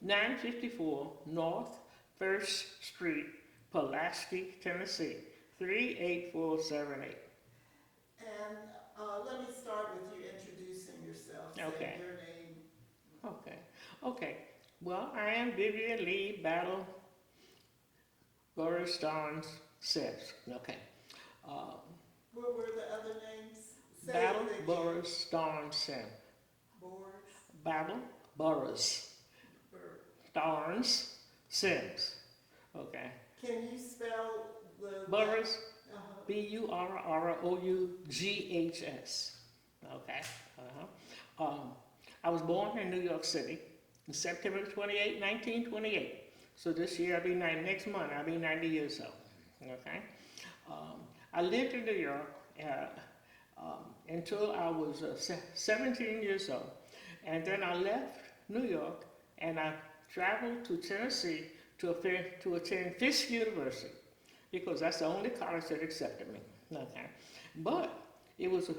954 North First Street, Pulaski, Tennessee, 38478. And let me start with you introducing yourself, saying Okay, your name. okay, okay. Well, I am Vivian Lee Battle Burris Starnes Sims. Okay. Um, What were the other names? Say Battle it again. Burris Starnes Sims. Boris Battle Burris Burr. Starnes Sims. Okay. Can you spell the Burris, uh Burroughs. Okay. I was born in New York City on September 28, 1928. So this year I'll be 90, next month I'll be 90 years old. Okay. I lived in New York until I was 17 years old. And then I left New York and I traveled to Tennessee to attend Fisk University because that's the only college that accepted me. Okay. But it was a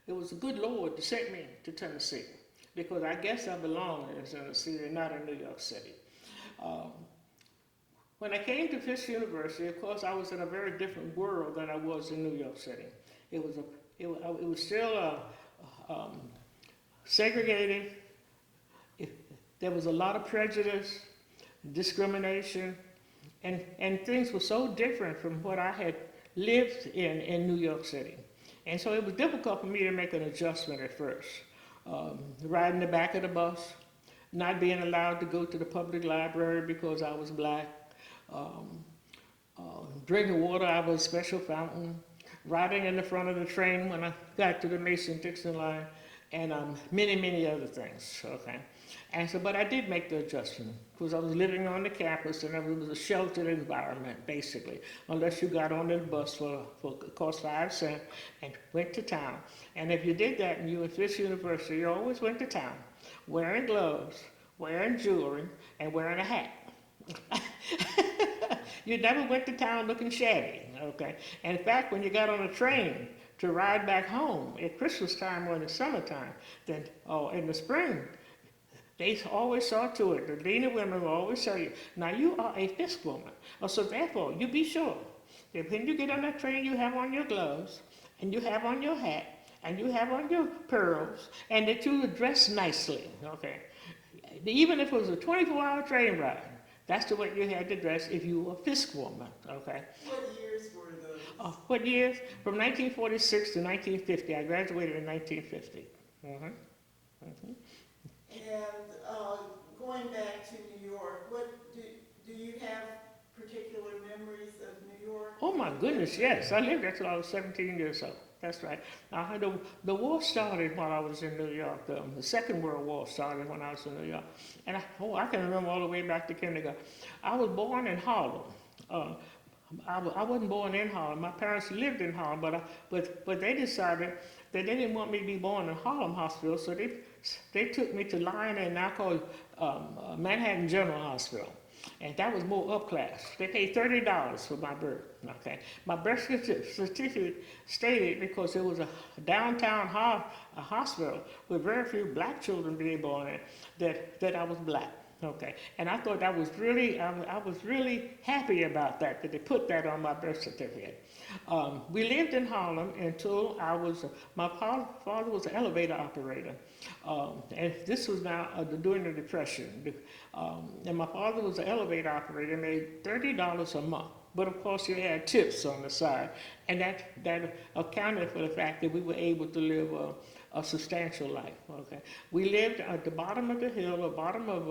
it was a good Lord that sent me to Tennessee because I guess I belong in Tennessee and not in New York City. Um, when I came to Fisk University, of course, I was in a very different world than I was in New York City. It was a it was still um, segregated. It, there was a lot of prejudice, discrimination, and things were so different from what I had lived in New York City. And so it was difficult for me to make an adjustment at first. Riding the back of the bus, not being allowed to go to the public library because I was black, um, drinking water out of a special fountain, riding in the front of the train when I got to the Mason-Dixon line, and many, many other things, okay? And so, but I did make the adjustment because I was living on the campus and it was a sheltered environment, basically, unless you got on the bus for cost 5 cents and went to town. And if you did that and you were at Fisk University, you always went to town, wearing gloves, wearing jewelry, and wearing a hat. You never went to town looking shabby, okay? And in fact, when you got on a train to ride back home at Christmas time or in the summertime, then in the spring, they always saw to it. The dean of women will always tell you, now you are a Fisk woman. So therefore, you be sure that when you get on that train, you have on your gloves, and you have on your hat, and you have on your pearls, and that you dress nicely, okay? Even if it was a 24-hour train ride, that's the way you had to dress if you were a Fisk woman, okay? What years were those? What years? From 1946 to 1950. I graduated in 1950. Mm-hmm. Mm-hmm. And going back to New York, what do you have particular memories of New York? Oh my goodness, yes. I lived there till I was 17 years old. That's right. The war started when I was in New York. The Second World War started when I was in New York. And I can remember all the way back to kindergarten. I was born in Harlem. I wasn't born in Harlem. My parents lived in Harlem, but they decided that they didn't want me to be born in Harlem Hospital, so they took me to Lion, now called Manhattan General Hospital. And that was more upclass. They paid $30 for my birth. Okay, my birth certificate stated because it was a downtown hospital with very few black children being born in that I was black. Okay, and I thought that was really I was really happy about that they put that on my birth certificate. We lived in Harlem until my father was an elevator operator, and this was now during the Depression. And my father was an elevator operator, made $30 a month. But of course, you had tips on the side, and that accounted for the fact that we were able to live a substantial life. Okay, we lived at the bottom of the hill, the bottom of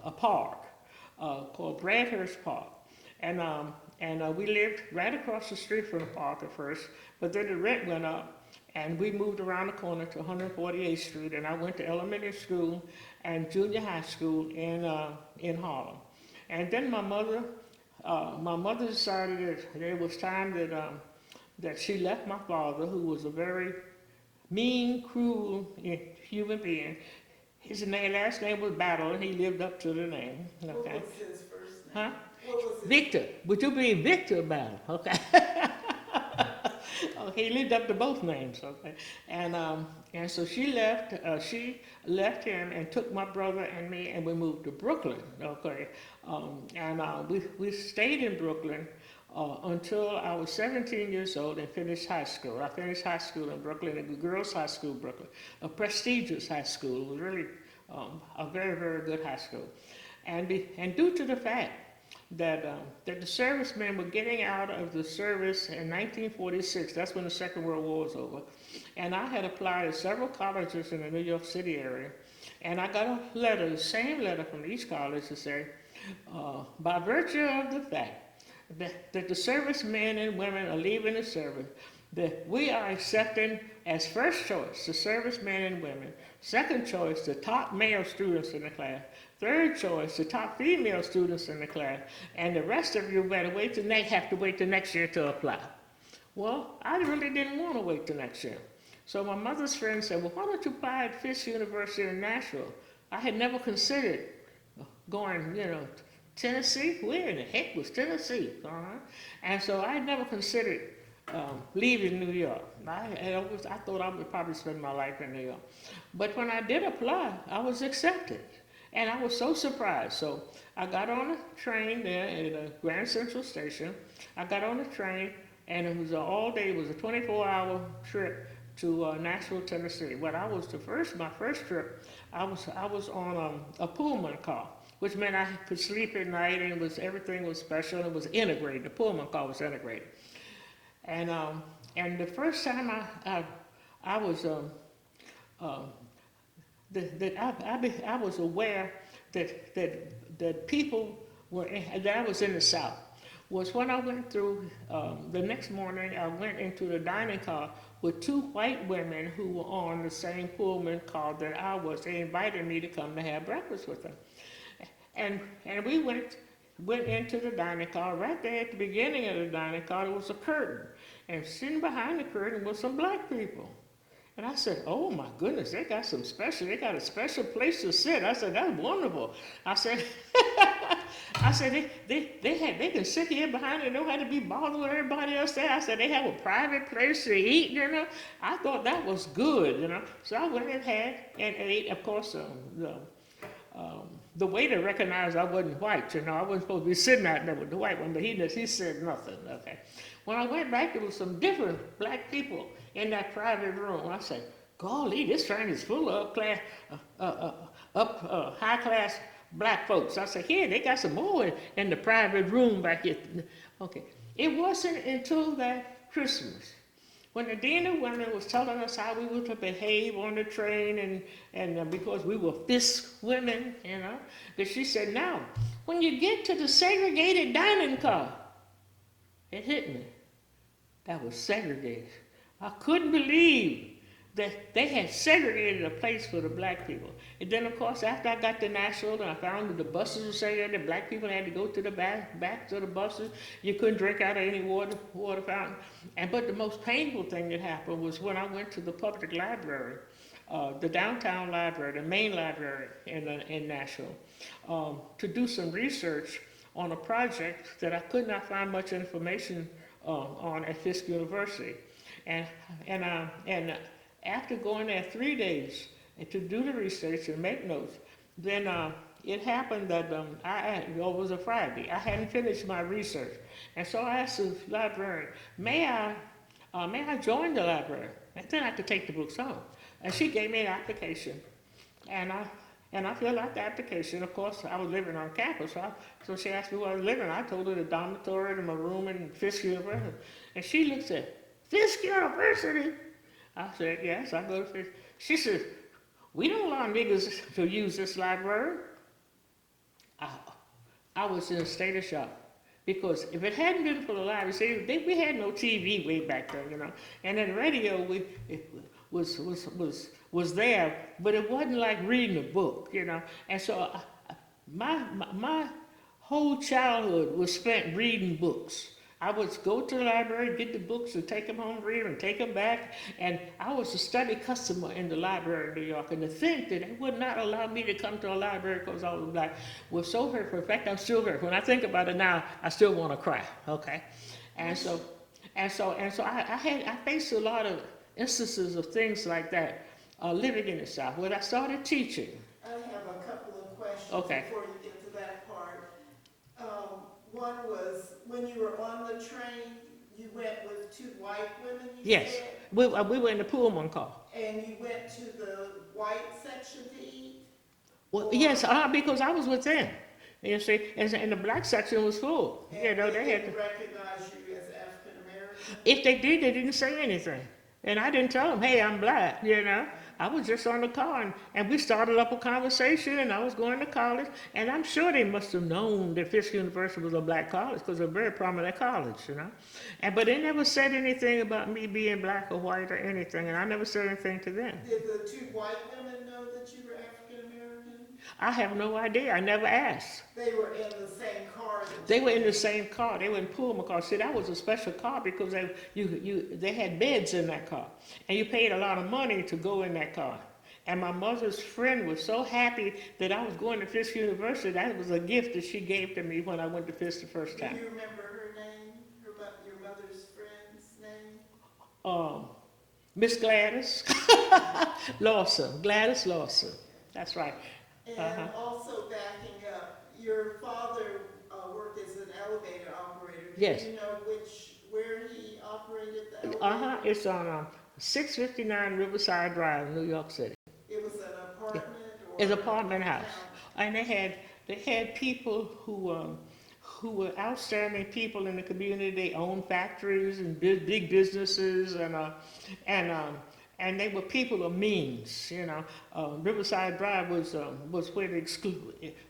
a park called Bradhurst Park, and we lived right across the street from the park at first, but then the rent went up. And we moved around the corner to 148th Street, and I went to elementary school and junior high school in Harlem. And then my mother decided that it was time that she left my father, who was a very mean, cruel human being. His last name was Battle, and he lived up to the name. Okay. What was his first name? Huh? What was his Victor. Would you be Victor Battle? Okay. he lived up to both names, okay. And so she left. She left him and took my brother and me, and we moved to Brooklyn, okay. We stayed in Brooklyn until I was 17 years old and finished high school. I finished high school in Brooklyn, a girls' high school, Brooklyn, a prestigious high school. It was really a very, very good high school. And due to the fact that the servicemen were getting out of the service in 1946. That's when the Second World War was over. And I had applied at several colleges in the New York City area. And I got a letter, the same letter from each college to say, by virtue of the fact that the servicemen and women are leaving the service, that we are accepting as first choice the servicemen and women, second choice the top male students in the class, third choice the top female students in the class, and the rest of you better have to wait till next year to apply. Well, I really didn't want to wait till next year. So my mother's friend said, well, why don't you apply at Fisk University in Nashville? I had never considered going, Tennessee. Where in the heck was Tennessee? And so I had never considered leaving New York. I thought I would probably spend my life in New York. But when I did apply, I was accepted. And I was so surprised. So I got on a train there at Grand Central Station. I got on the train, and it was all day. It was a 24-hour trip to Nashville, Tennessee. But my first trip, I was on a Pullman car, which meant I could sleep at night, and everything was special. It was integrated. The Pullman car was integrated. And the first time I was aware that people that I was in the South was when I went through the next morning. I went into the dining car with two white women who were on the same Pullman car that I was. They invited me to come to have breakfast with them, and we went into the dining car. Right there at the beginning of the dining car, there was a curtain. And sitting behind the curtain was some black people. And I said, oh my goodness, they got a special place to sit. I said, that's wonderful. I said, they can sit here behind and don't have to be bothered with everybody else there. I said, they have a private place to eat, I thought that was good, So I went and ate, of course, the waiter recognized I wasn't white, I wasn't supposed to be sitting out there with the white one, but he said nothing, okay. When I went back, there was some different black people in that private room. I said, golly, this train is full of high-class black folks. I said, here, they got some more in the private room back here. Okay. It wasn't until that Christmas when the Dean of Women was telling us how we were to behave on the train and because we were Fisk women, that she said, now, when you get to the segregated dining car, it hit me. That was segregated. I couldn't believe that they had segregated a place for the black people. And then, of course, after I got to Nashville, and I found that the buses were segregated, the black people had to go to the backs of the buses. You couldn't drink out of any water fountain. But the most painful thing that happened was when I went to the public library, the downtown library, the main library in Nashville, to do some research on a project that I could not find much information on at Fisk University. And after going there 3 days to do the research and make notes, then it happened that it was a Friday. I hadn't finished my research. And so I asked the librarian, may I join the library? And then I could take the books home. And she gave me an application. And I filled out the application. Of course, I was living on campus, so she asked me where I was living. I told her the dormitory and my room in Fisk University. And she looked at Fisk University. I said, yes, I go to Fisk. She said, we don't allow niggas to use this library. I was in a state of shock. Because if it hadn't been for the library, see, we had no TV way back then, And then radio was there, but it wasn't like reading a book, And so my whole childhood was spent reading books. I would go to the library, get the books, and take them home, read them, and take them back. And I was a study customer in the library in New York. And to think that they would not allow me to come to a library because I was black was so hurtful. In fact, I'm still hurt. When I think about it now, I still want to cry, okay? And so And so I faced a lot of instances of things like that living in the South. When I started teaching, I have a couple of questions okay, before you get to that part. One was, when you were on the train, you went with two white women, you yes, said? we were in the Pullman car. And you went to the white section to eat? Well, Or, yes, because I was with them. You see, and the black section was full. You and know, they they had to, didn't recognize you as African American? if they did, they didn't say anything. And I didn't tell them, hey, I'm black, you know. I was just on the car, and we started up a conversation, and I was going to college, and I'm sure they must have known that Fisk University was a black college, because it's a very prominent college, you know. But they never said anything about me being black or white or anything, and I never said anything to them. Did the two white women know that you were African American? I have no idea. I never asked. They were in the same car that They you were in the were same car. They were in Pullman car. See, that was a special car because they had beds in that car, and you paid a lot of money to go in that car. And my mother's friend was so happy that I was going to Fisk University. That was a gift that she gave to me when I went to Fisk the first Do time. you remember her name, your mother's friend's name? Um, Miss Gladys Lawson, Gladys Lawson. That's right. And also backing up, your father worked as an elevator operator. Yes. Do you know where he operated the elevator? It's on 659 Riverside Drive, New York City. It was an apartment or? It's an apartment a house, town? and they had people who were outstanding people in the community. They owned factories and big businesses, and they were people of means. You know, Riverside Drive was where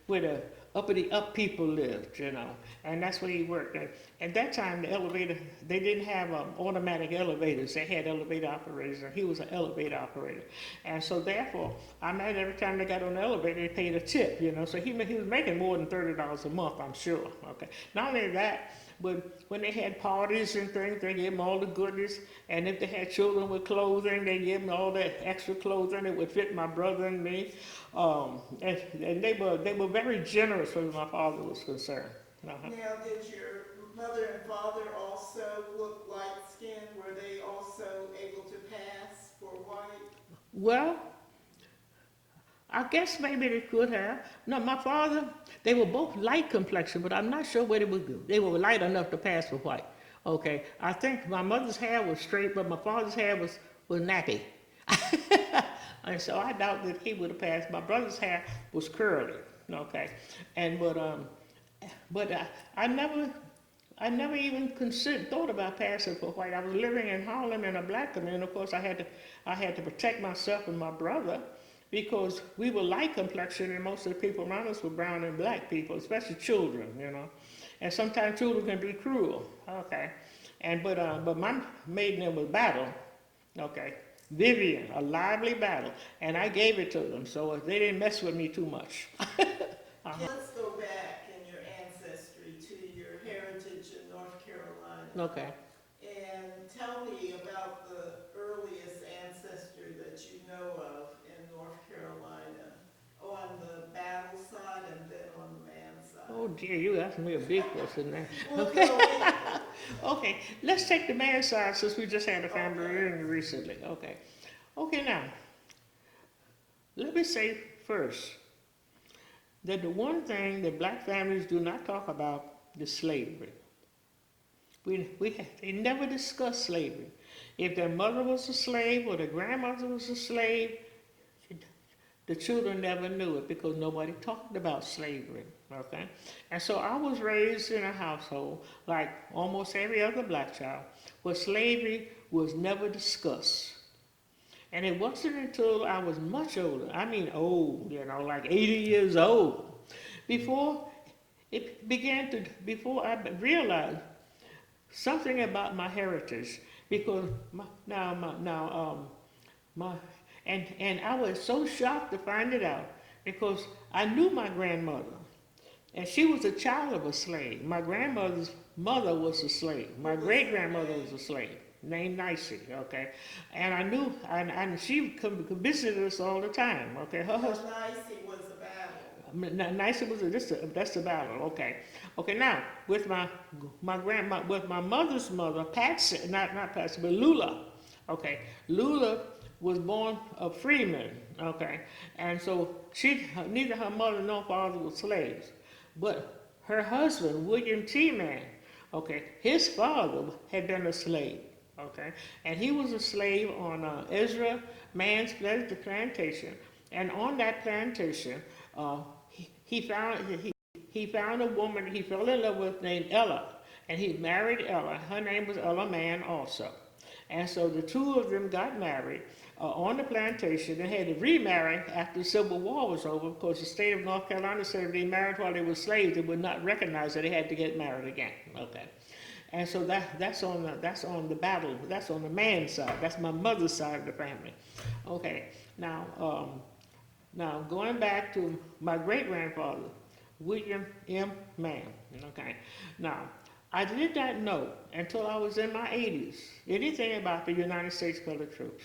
where the uppity up people lived. You know, and that's where he worked. And at that time, they didn't have automatic elevators. They had elevator operators, and he was an elevator operator. And so therefore, I imagine every time they got on the elevator, they paid a tip. You know, so he was making more than $30 a month, I'm sure. Okay. Not only that, but when they had parties and things, they gave them all the goodies. And if they had children with clothing, they gave them all that extra clothing that would fit my brother and me. And they were very generous as my father was concerned. Uh-huh. Now, did your mother and father also look light-skinned? Were they also able to pass for white? Well, I guess maybe they could have. No, my father, they were both light complexion, but I'm not sure what it would do. They were light enough to pass for white. Okay, I think my mother's hair was straight, but my father's hair was nappy. And so I doubt that he would have passed. My brother's hair was curly. Okay, but I never even thought about passing for white. I was living in Harlem in a black community. Of course, I had to protect myself and my brother because we were light complexion and most of the people around us were brown and black people, especially children, you know. And sometimes children can be cruel. Okay, but my maiden name was Battle. Okay, Vivian, a lively battle, and I gave it to them, so they didn't mess with me too much. Let's go back in your ancestry to your heritage in North Carolina. Okay. And tell me about the earliest ancestor that you know of in North Carolina, on the battle side and then on the man side. Oh dear, you asked me a big question there. Well, Okay. no, Okay, let's take the man side since we just had a family reunion recently. Okay, now, let me say first that the one thing that black families do not talk about is slavery. They never discuss slavery. If their mother was a slave or their grandmother was a slave, the children never knew it because nobody talked about slavery, okay? And so I was raised in a household, like almost every other black child, where slavery was never discussed. And it wasn't until I was much older, I mean old, you know, like 80 years old, before I realized something about my heritage, because and I was so shocked to find it out because I knew my grandmother, and she was a child of a slave. My grandmother's mother was a slave. My great grandmother was a slave, named Nicey. Okay, and I knew, and she come visit us all the time. Okay, her husband. Nicey was a battle. nice was that's the battle. Okay, okay. Now with with my mother's mother, Patsy, not Patsy, but Lula. Okay, Lula was born a freeman. Okay, and so neither her mother nor father were slaves, but her husband William T. Man. Okay, his father had been a slave. Okay, and he was a slave on Ezra Man's plantation, and on that plantation, he found he found a woman he fell in love with named Ella, and he married Ella. Her name was Ella Mann also, and so the two of them got married on the plantation. They had to remarry after the Civil War was over because the state of North Carolina said if they married while they were slaves, they would not recognize that they had to get married again. Okay. And so that's on the battle. That's on the man's side. That's my mother's side of the family. Okay. Now going back to my great grandfather, William M. Mann. Okay. Now I did not know until I was in my 80s anything about the United States Colored Troops.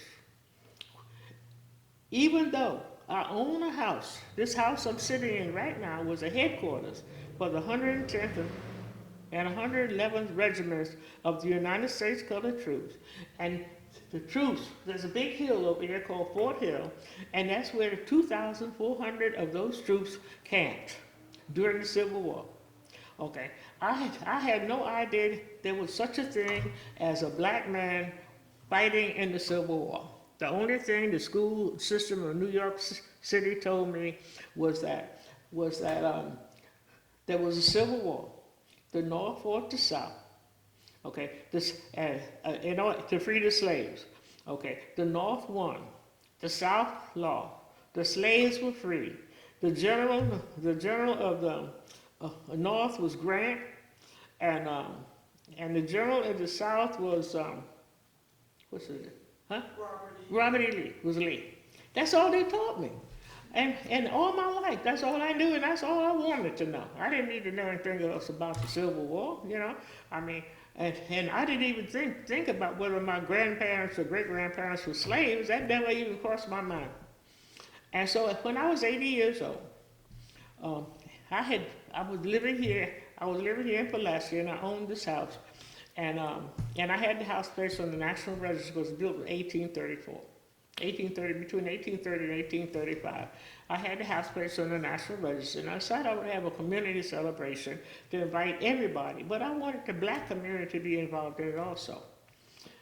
Even though I own a house, this house I'm sitting in right now was a headquarters for the 110th and 111th Regiments of the United States Colored Troops. And the troops, there's a big hill over here called Fort Hill, and that's where 2,400 of those troops camped during the Civil War. Okay, I had no idea there was such a thing as a black man fighting in the Civil War. The only thing the school system of New York City told me was that there was a Civil War. The North fought the South. Okay, in order to free the slaves. Okay, the North won. The South lost. The slaves were free. The general of the North was Grant, and the general of the South was what's his name? Huh? Robert E. Lee was Lee. That's all they taught me. And all my life, that's all I knew, and that's all I wanted to know. I didn't need to know anything else about the Civil War, you know. I mean, and I didn't even think about whether my grandparents or great-grandparents were slaves. That never even crossed my mind. And so when I was 80 years old, I was living here in Pulaski, and I owned this house. And I had the house placed on the National Register. It was built in 1834. Between 1830 and 1835. I had the house placed on the National Register, and I decided I would have a community celebration to invite everybody, but I wanted the black community to be involved in it also.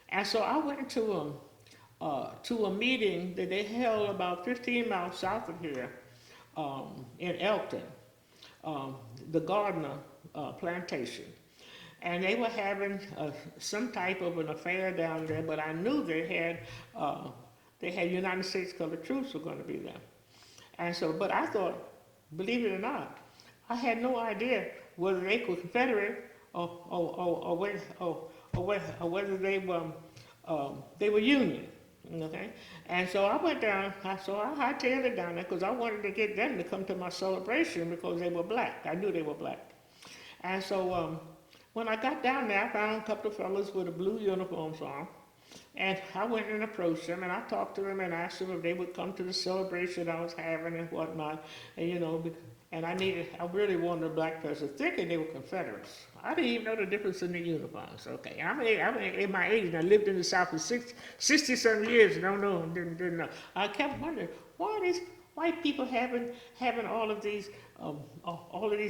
And so I went to a meeting that they held about 15 miles south of here in Elkton, the Gardner plantation. And they were having some type of an affair down there, but I knew they had United States Colored Troops were going to be there. And so, but I thought, believe it or not, I had no idea whether they were Confederate or whether they were Union. Okay, and so I went down. I hightailed it down there because I wanted to get them to come to my celebration because they were black. I knew they were black. And so when I got down there, I found a couple of fellas with the blue uniforms on. And I went and approached them, and I talked to them and asked them if they would come to the celebration I was having and whatnot. And you know, and I really wanted a black person, thinking they were Confederates. I didn't even know the difference in the uniforms. Okay, I'm in my 80s, and I lived in the South for 60-some years, and didn't know. I kept wondering, why are these white people having all of these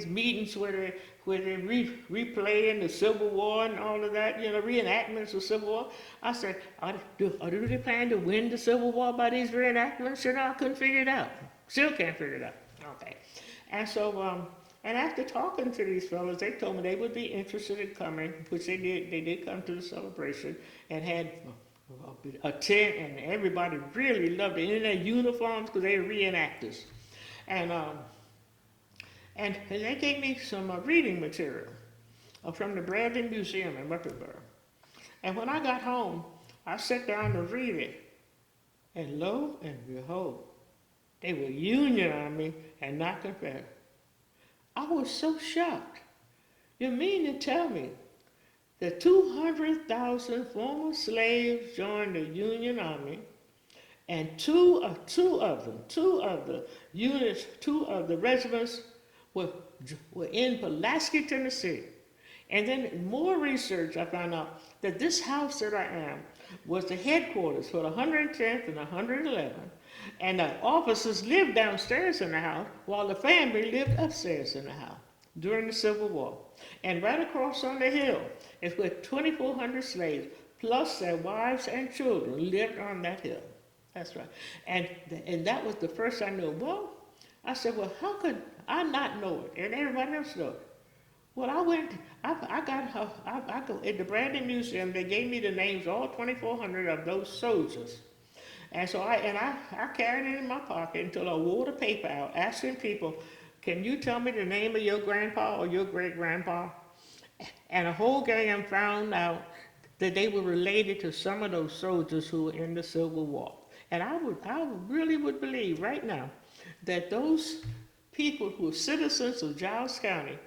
meetings where they replaying the Civil War and all of that, you know, reenactments of Civil War. I said, do they plan to win the Civil War by these reenactments? You know, I couldn't figure it out. Still can't figure it out. Okay. And so, and after talking to these fellows, they told me they would be interested in coming, which they did. They did come to the celebration and had a tent, and everybody really loved it in their uniforms because they were reenactors. And they gave me some reading material from the Bradley Museum in Murfreesboro. And when I got home, I sat down to read it. And lo and behold, they were Union Army and not Confederate. I was so shocked. You mean to tell me that 200,000 former slaves joined the Union Army and two of the units, two of the regiments were, were in Pulaski, Tennessee. And then in more research, I found out that this house that I am was the headquarters for the 110th and the 111th. And the officers lived downstairs in the house while the family lived upstairs in the house during the Civil War. And right across on the hill is where 2,400 slaves, plus their wives and children, lived on that hill. That's right. And that was the first I knew. Well, I said, well, how could I not know it? And everybody else know it. Well, I got at the Brandon Museum, they gave me the names, all 2,400 of those soldiers. And so I carried it in my pocket until I wore the paper out, asking people, can you tell me the name of your grandpa or your great-grandpa? And a whole gang found out that they were related to some of those soldiers who were in the Civil War. And I really would believe right now that those people who are citizens of Giles County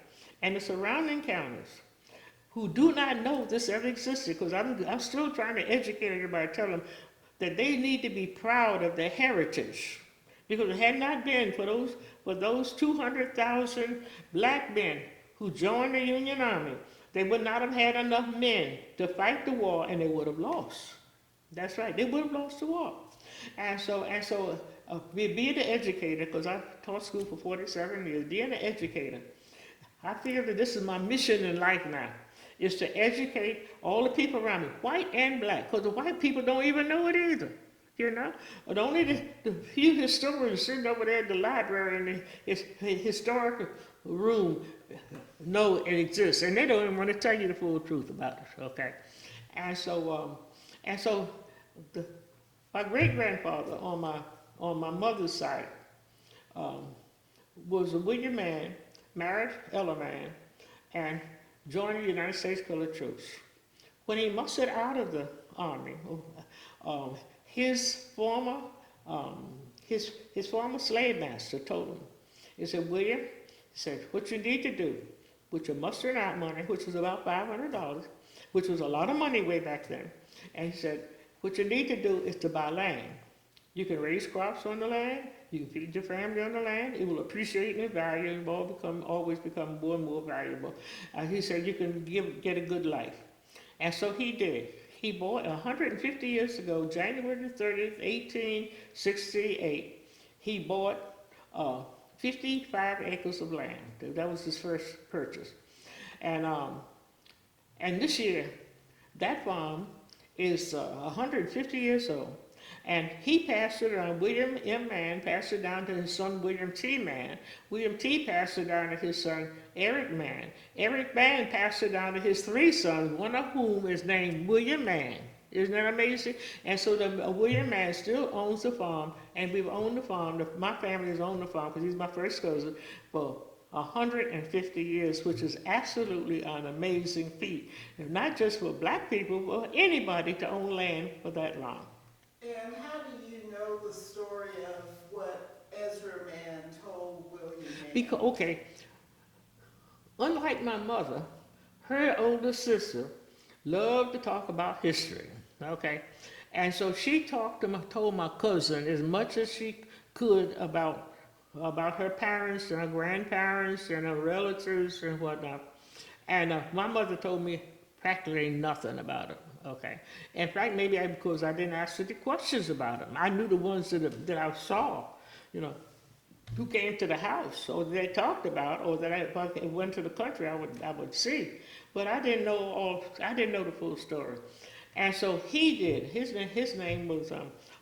and the surrounding counties who do not know this ever existed, because I'm still trying to educate everybody, tell them that they need to be proud of their heritage. Because it had not been for those 200,000 black men who joined the Union Army, they would not have had enough men to fight the war, and they would have lost. That's right, they would have lost the war. And so, being an educator, because I've taught school for 47 years, being an educator, I feel that this is my mission in life now, is to educate all the people around me, white and black, because the white people don't even know it either, you know? But only the few historians sitting over there at the library in the historical room know it exists, and they don't even want to tell you the full truth about it, okay? And so, the, my great-grandfather on my mother's side was a William man, married Ella man, and joined the United States Colored Troops. When he mustered out of the army, his former slave master told him, he said, William, he said, what you need to do with your mustering out money, which was about $500, which was a lot of money way back then, and he said, what you need to do is to buy land. You can raise crops on the land, you can feed your family on the land, it will appreciate in value and always become more and more valuable. He said you can get a good life. And so he did. He bought 150 years ago, January 30th, 1868, he bought 55 acres of land. That was his first purchase. And this year, that farm is 150 years old. And he passed it on, William M. Mann passed it down to his son William T. Mann. William T. passed it down to his son Eric Mann. Eric Mann passed it down to his three sons, one of whom is named William Mann. Isn't that amazing? And so William Mann still owns the farm, and we've owned the farm, my family has owned the farm, because he's my first cousin, for 150 years, which is absolutely an amazing feat. And not just for black people, but anybody to own land for that long. And how do you know the story of what Ezra Mann told William Mann? Because, okay, unlike my mother, her older sister loved to talk about history, okay? And so she told my cousin as much as she could about her parents and her grandparents and her relatives and whatnot. And my mother told me practically nothing about it. Okay. In fact, maybe because I didn't ask her the questions about them. I knew the ones that I saw, you know, who came to the house, or they talked about, or that if I went to the country, I would see. But I didn't know the full story. And so he did. His name was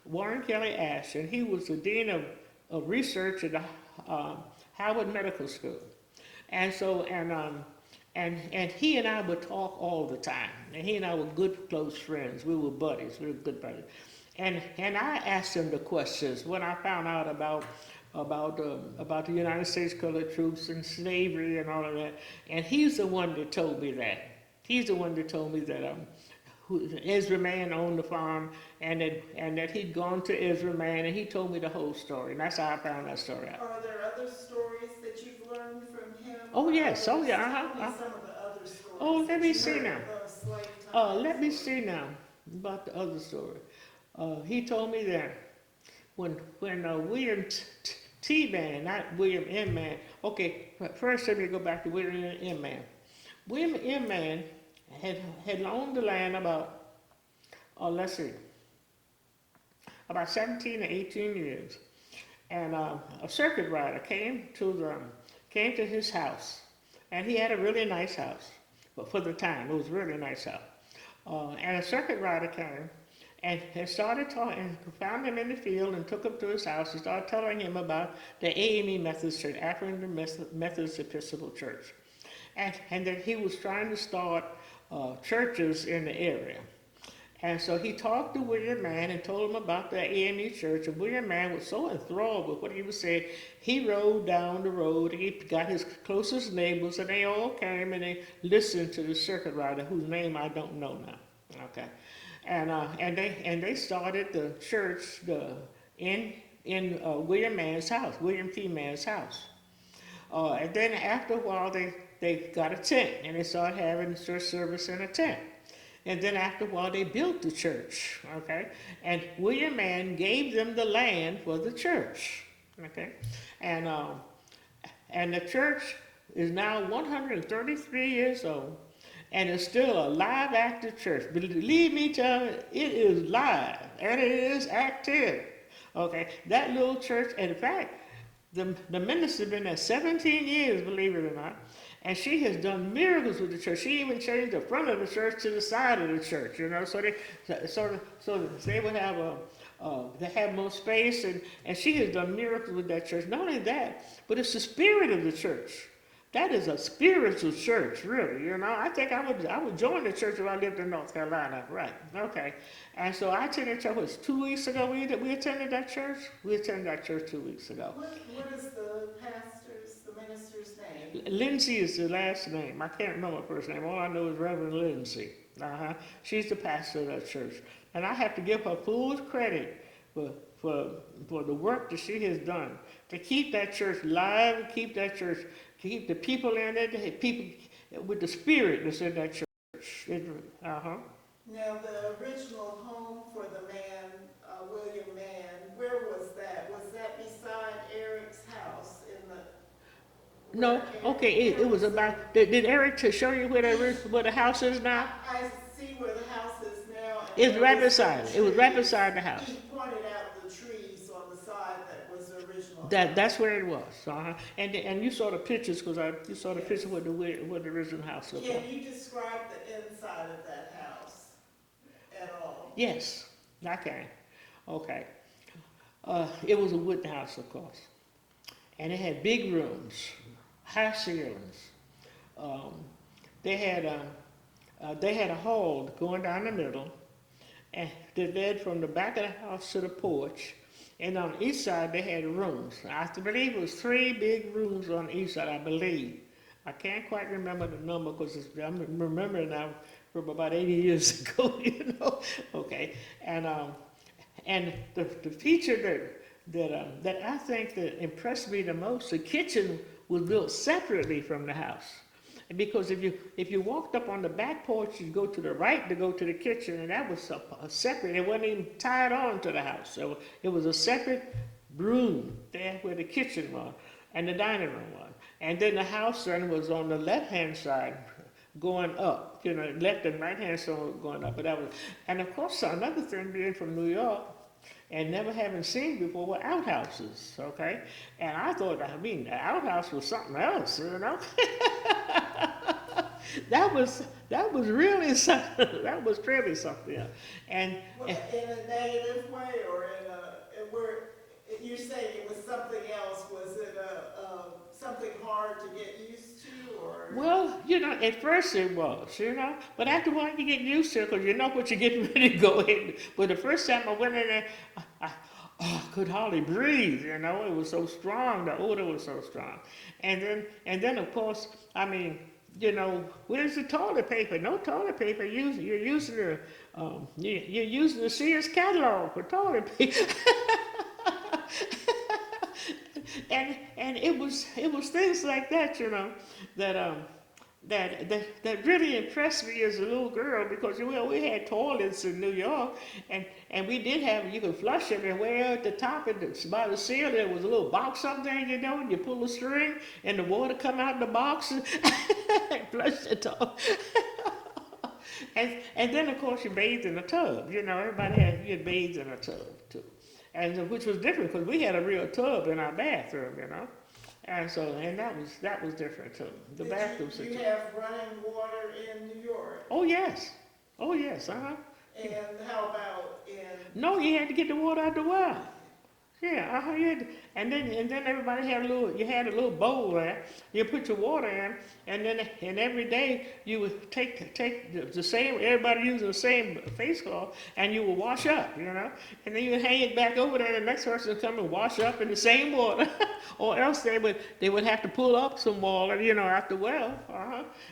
Warren Kelly Ash, and he was the dean of research at the Howard Medical School. And so, and he and I would talk all the time. And he and I were good, close friends. We were buddies. We were good buddies. And I asked him the questions when I found out about the United States Colored Troops and slavery and all of that. And he's the one that told me that. He's the one that told me that Ezra Mann owned the farm, and that he'd gone to Ezra Mann, and he told me the whole story. And that's how I found that story out. Are there other stories that you've learned from him? Oh yes, oh yeah. Tell me some of the other stories. Oh, let me see now. Let Let me see now about the other story. He told me that when William T. Man, not William M. Man. Okay, first let me go back to William M. Man. William M. Man had owned the land about, let's see, about 17 or 18 years, and a circuit rider came to his house, and he had a really nice house, but for the time it was a really nice house. And a circuit rider came and started talking, and found him in the field and took him to his house and started telling him about the AME Methodist Church, African Methodist Episcopal Church, and that he was trying to start churches in the area. And so he talked to William Mann and told him about the AME church, and William Mann was so enthralled with what he was saying, he rode down the road, he got his closest neighbors, and they all came and they listened to the circuit rider, whose name I don't know now. Okay. And they started the church in William Mann's house, William P. Mann's house. And then after a while, they got a tent, and they started having church service in a tent. And then after a while, they built the church, okay? And William Mann gave them the land for the church, okay? And the church is now 133 years old, and it's still a live, active church. Believe me, tell it is live, and it is active, okay? That little church, in fact, the minister's been there 17 years, believe it or not, and she has done miracles with the church. She even changed the front of the church to the side of the church, you know, so they would have they have more space, and she has done miracles with that church. Not only that, but it's the spirit of the church. That is a spiritual church, really, you know. I think I would join the church if I lived in North Carolina, right? Okay. And so I attended church, was 2 weeks ago we attended that church? We attended that church 2 weeks ago. What is the minister's name? Lindsay is the last name. I can't remember her first name. All I know is Reverend Lindsay. She's the pastor of that church. And I have to give her full credit for the work that she has done to keep that church live, keep that church, keep the people in it, people with the spirit that's in that church. Now, the original home for the man, William Mann, where was that? Was that beside Eric's house in the... No, okay, it was about, did Eric to show you where the house is now? I see where the house is now. It's right beside it. It was right beside the house. He pointed out the trees on the side that was the original. That's where it was. And you saw the pictures because you saw the picture where the original house was. Can you describe the inside of that house at all? Yes, I can. Okay. It was a wooden house, of course, and it had big rooms, high ceilings. They had a hall going down the middle, and that led from the back of the house to the porch. And on the east side, they had rooms. I believe it was 3 big rooms on the east side, I believe. I can't quite remember the number because I'm remembering now from about 80 years ago, you know. Okay, and the feature that I think that impressed me the most, the kitchen was built separately from the house. Because if you walked up on the back porch, you'd go to the right to go to the kitchen, and that was separate. It wasn't even tied on to the house. So it was a separate room there where the kitchen was and the dining room was. And then the house then was on the left-hand side going up, you know, left and right-hand side going up. But that was, and of course, another thing being from New York, and never having seen before were outhouses, okay? And I thought, the outhouse was something else, you know? that was really something, that was really something else. And in a negative way, or where you're saying it was something else, was it something hard to get used to, or? Well, you know, at first it was, you know, but after a while you get used to it because you know what you're getting ready to go in. But the first time I went in there, I could hardly breathe, you know, it was so strong, the odor was so strong. And then of course, I mean, you know, where's the toilet paper? No toilet paper. You're using the Sears catalog for toilet paper. And it was things like that, you know, that really impressed me as a little girl because well, we had toilets in New York and we did have you could flush it and way at the top of the by the ceiling there was a little box up there, you know, and you pull a string and the water come out the box and flush it off. And then of course you bathed in a tub, you know, everybody had bathed in a tub too. And which was different because we had a real tub in our bathroom, you know. And so, and that was different too. The bathroom Did you situation. have running water in New York? Oh yes, oh yes, And how about in? No, you had to get the water out the well. Yeah, you had to, and then everybody had a little. You had a little bowl there. You put your water in, and every day you would take the same. Everybody using the same face cloth, and you would wash up, you know. And then you would hang it back over there. The next person would come and wash up in the same water, or else they would have to pull up some water, you know, out the well.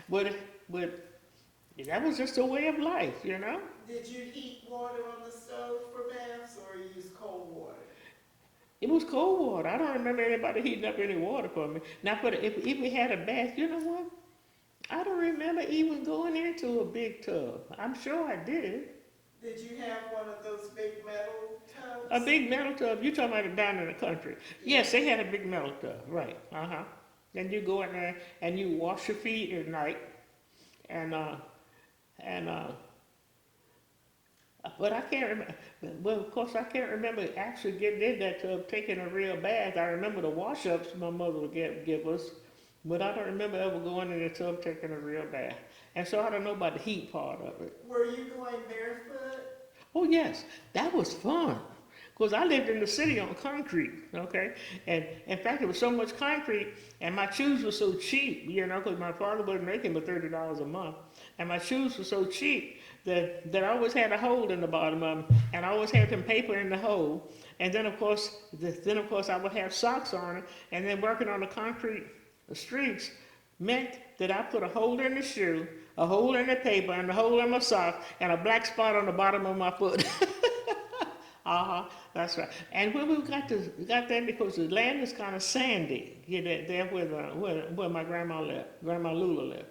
But that was just a way of life, you know. Did you heat water on the stove for baths or use cold water? It was cold water. I don't remember anybody heating up any water for me. Now, if we had a bath, you know what? I don't remember even going into a big tub. I'm sure I did. Did you have one of those big metal tubs? A big metal tub. You talking about it down in the country? Yes, they had a big metal tub. Right. Then you go in there and you wash your feet at night, and but I can't remember. Well, of course, I can't remember actually getting in that tub, taking a real bath. I remember the wash-ups my mother would give us, but I don't remember ever going in the tub taking a real bath. And so I don't know about the heat part of it. Were you going barefoot? Oh yes, that was fun. Because I lived in the city on concrete, okay? And in fact, it was so much concrete, and my shoes were so cheap, you know, because my father wasn't making but $30 a month. And my shoes were so cheap that I always had a hole in the bottom of them, and I always had some paper in the hole. And then of course I would have socks on it, and then working on the concrete streets meant that I put a hole in the shoe, a hole in the paper, and a hole in my sock, and a black spot on the bottom of my foot. That's right. And when we got there, because the land is kind of sandy, you know, there where my grandma lived, Grandma Lula lived,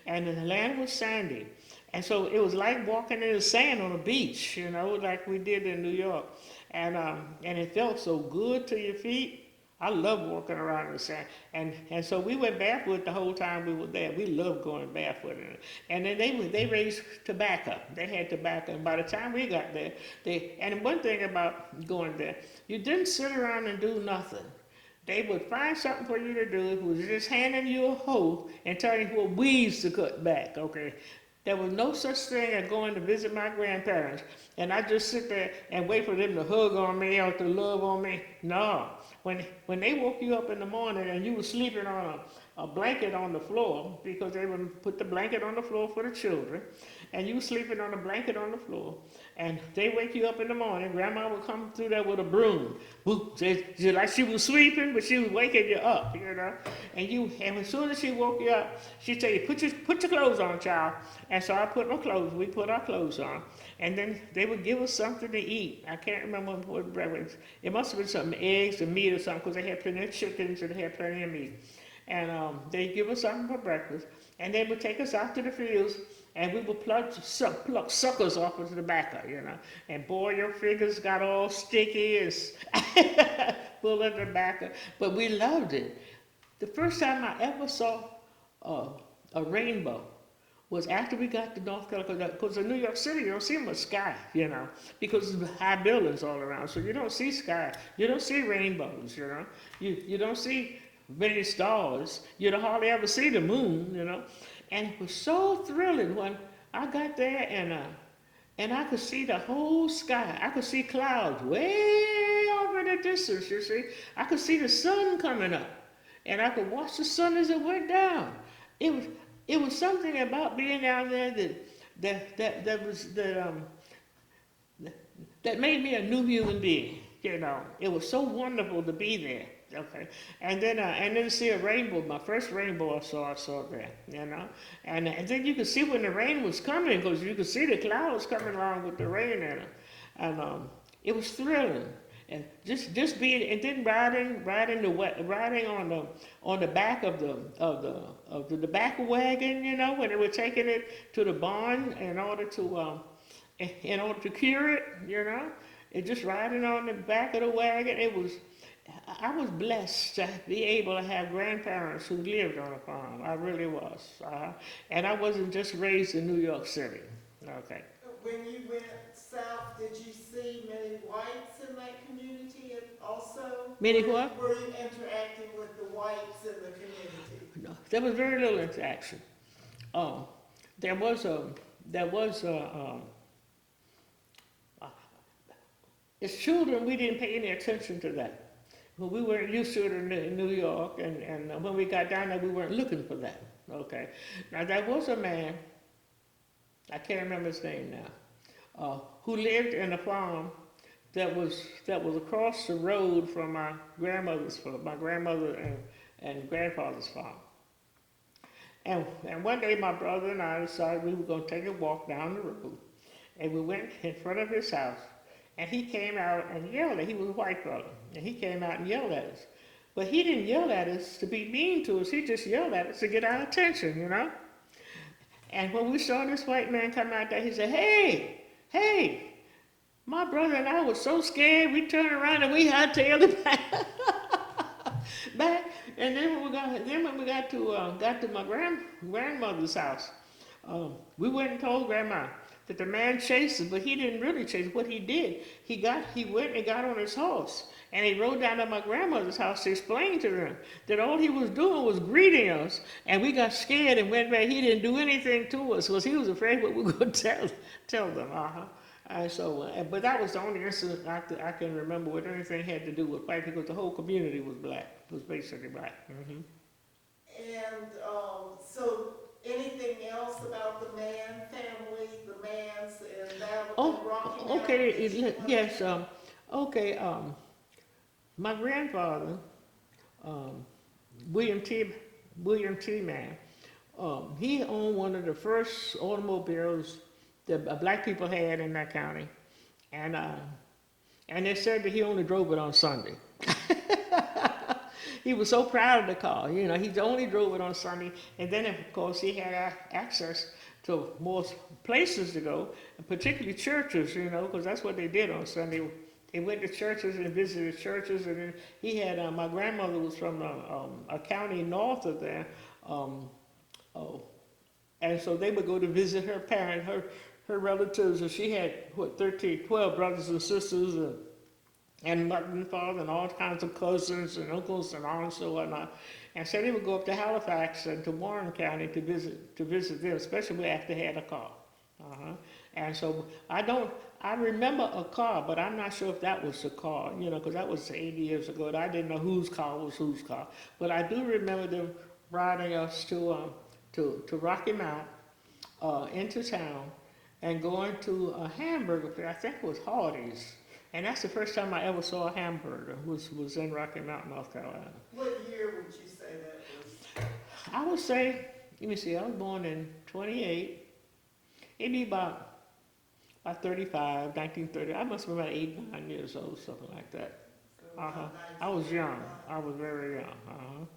and the land was sandy, and so it was like walking in the sand on a beach, you know, like we did in New York, and it felt so good to your feet. I love walking around in the sand, and so we went barefoot the whole time we were there. We loved going barefoot in it. And then they raised tobacco. They had tobacco, and by the time we got there, and one thing about going there, you didn't sit around and do nothing. They would find something for you to do. It was just handing you a hoe and telling you what weeds to cut back, okay? There was no such thing as going to visit my grandparents, and I just sit there and wait for them to hug on me or to love on me. No. When they woke you up in the morning and you were sleeping on a blanket on the floor, because they would put the blanket on the floor for the children, and you were sleeping on a blanket on the floor, and they wake you up in the morning, Grandma would come through there with a broom, like she was sweeping, but she was waking you up, you know. And as soon as she woke you up, she'd tell you, put your clothes on, child. And so I put my clothes. We put our clothes on, and then they would give us something to eat. I can't remember what breakfast. It must have been something, eggs and meat or something, because they had plenty of chickens and they had plenty of meat. And they'd give us something for breakfast, and they would take us out to the fields, and we would pluck suckers off of the tobacco, you know. And boy, your fingers got all sticky and full of tobacco, but we loved it. The first time I ever saw a rainbow was after we got to North Carolina, because in New York City you don't see much sky, you know, because of the high buildings all around, so you don't see sky, you don't see rainbows, you know, you don't see many stars, you don't hardly ever see the moon, you know, and it was so thrilling when I got there and I could see the whole sky. I could see clouds way off in the distance, you see. I could see the sun coming up, and I could watch the sun as it went down. It was something about being down there that made me a new human being. You know, it was so wonderful to be there. Okay, and then to see a rainbow. My first rainbow I saw there. You know, and then you could see when the rain was coming, because you could see the clouds coming along with the rain in it, and it was thrilling. And just being, and then riding on the back of the back wagon, you know, when they were taking it to the barn in order to cure it, you know, and just riding on the back of the wagon. I was blessed to be able to have grandparents who lived on a farm. I really was. And I wasn't just raised in New York City. Okay. When you went south, did you see many whites in that community also? Many what? Were you interacting with the whites in the community? No, there was very little interaction. Um, there was a, there was a, as children, we didn't pay any attention to that. Well, we weren't used to it in New York, and when we got down there, we weren't looking for that. Okay. Now, there was a man, I can't remember his name now, who lived in a farm that was across the road from my grandmother's farm, my grandmother and grandfather's farm. And one day, my brother and I decided we were going to take a walk down the road, and we went in front of his house. And he came out and yelled at us. He was a white brother. And he came out and yelled at us. But he didn't yell at us to be mean to us. He just yelled at us to get our attention, you know. And when we saw this white man come out there, he said, hey, hey, my brother and I were so scared, we turned around and we hightailed it back. And then when we got to my grandmother's house, we went and told Grandma that the man chased us, but he didn't really chase us. What he did, he went and got on his horse, and he rode down to my grandmother's house to explain to them that all he was doing was greeting us, and we got scared and went back. He didn't do anything to us because he was afraid what we were going to tell them. And so, but that was the only incident I can remember where anything had to do with white, because the whole community was black, was basically black. Mm-hmm. And so, anything else about the Mann family, the Manns and Rocky Mountain? Okay, yes, okay, my grandfather, William T. Mann, he owned one of the first automobiles that black people had in that county, and they said that he only drove it on Sunday. He was so proud of the car, you know. He only drove it on Sunday, and then of course he had access to more places to go, and particularly churches, you know, because that's what they did on Sunday. They went to churches and visited churches, and then he had my grandmother was from a county north of there, and so they would go to visit her parents, her relatives, and she had 12 brothers and sisters, and mother and father, and all kinds of cousins and uncles and aunts and whatnot. And so they would go up to Halifax and to Warren County to visit them, especially after they had a car. And so I remember a car, but I'm not sure if that was the car, you know, because that was 80 years ago, and I didn't know whose car was whose car. But I do remember them riding us to Rocky Mount, into town, and going to a hamburger place. I think it was Hardee's. And that's the first time I ever saw a hamburger, was in Rocky Mount, North Carolina. What year would you say that was? I would say, let me see, I was born in 28. It'd be about 35, 1930. I must have been about 8, 9 years old, something like that. So I was young. I was very young.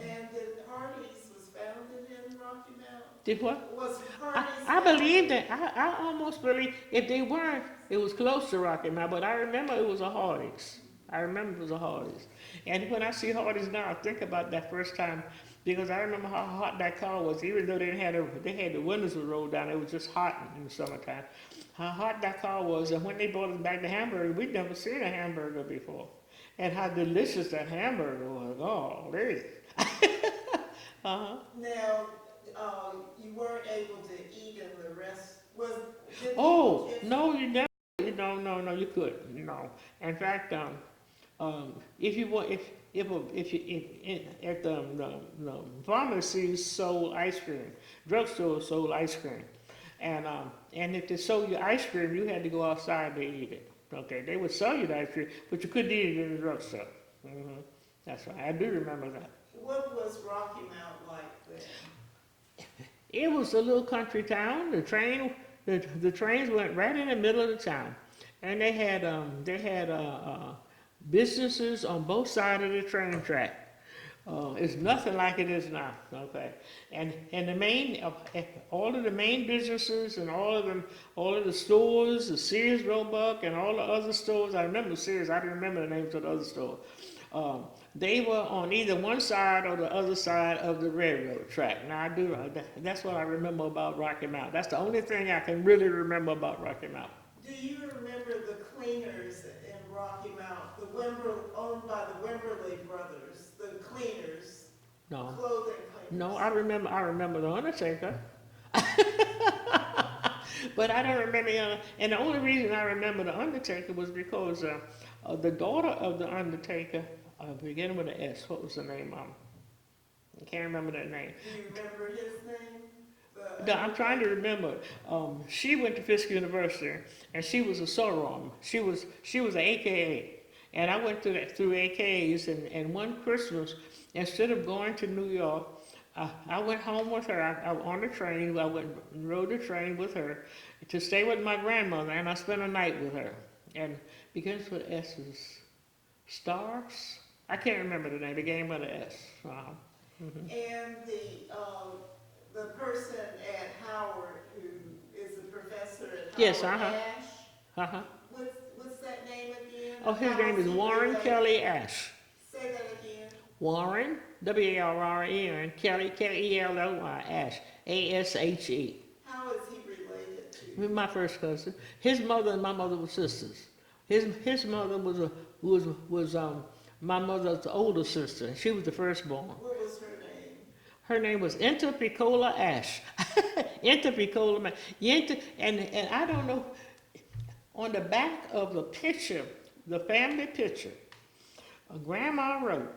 And did Hardee's was founded in Rocky Mount? Did what? Was Hardee's? I believe that. I almost believe, if they weren't, it was close to Rocky Mount, but I remember it was a Hardee's. I remember it was a Hardee's. And when I see Hardee's now, I think about that first time, because I remember how hot that car was. Even though they had the windows were rolled down, it was just hot in the summertime. How hot that car was, and when they brought us back to hamburger, we'd never seen a hamburger before. And how delicious that hamburger was. Oh, really? Now, you weren't able to eat in the rest. No, you never. No, you couldn't. No. In fact, if you want, if at the pharmacies sold ice cream, drugstores sold ice cream, and if they sold you ice cream, you had to go outside to eat it. Okay, they would sell you the ice cream, but you couldn't eat it in the drugstore. That's right. I do remember that. What was Rocky Mount like then? It was a little country town. The trains went right in the middle of the town. and they had businesses on both sides of the train track. It's nothing like it is now. Okay, and the main all of the main businesses and all of the stores, the Sears Roebuck and all the other stores. I remember Sears. I didn't remember the names of the other stores. Um, they were on either one side or the other side of the railroad track. Now I do. That's what I remember about Rocky Mount. That's the only thing I can really remember about Rocky Mount. Do you remember the cleaners in Rocky Mount, owned by the Wimberley brothers, the cleaners, No, clothing no, cleaners? I remember the Undertaker. But I don't remember, and the only reason I remember the Undertaker was because the daughter of the Undertaker, beginning with an S. What was the name? I can't remember that name. Do you remember his name? No, I'm trying to remember. She went to Fisk University, and she was a sorority. She was an AKA, and I went through AKAs. And one Christmas, instead of going to New York, I went home with her. I on the train. I went and rode the train with her to stay with my grandmother, and I spent a night with her. And begins with S's. Stars. I can't remember the name. The game with the S. And the person at Howard who is a professor at Howard, Yes. Ash. What's that name again? Oh, his How name is he Warren related? Kelly Ash. Say that again. Warren, W-A-R-R-E-N, Kelly, K-E-L-L-Y, Ash, A-S-H-E. How is he related to? He's my first cousin. His mother and my mother were sisters. His mother was my mother's older sister. She was the firstborn. What was her name? Her name was Inter Piccola Ash. Inter Piccola, and I don't know. On the back of the picture, the family picture, Grandma wrote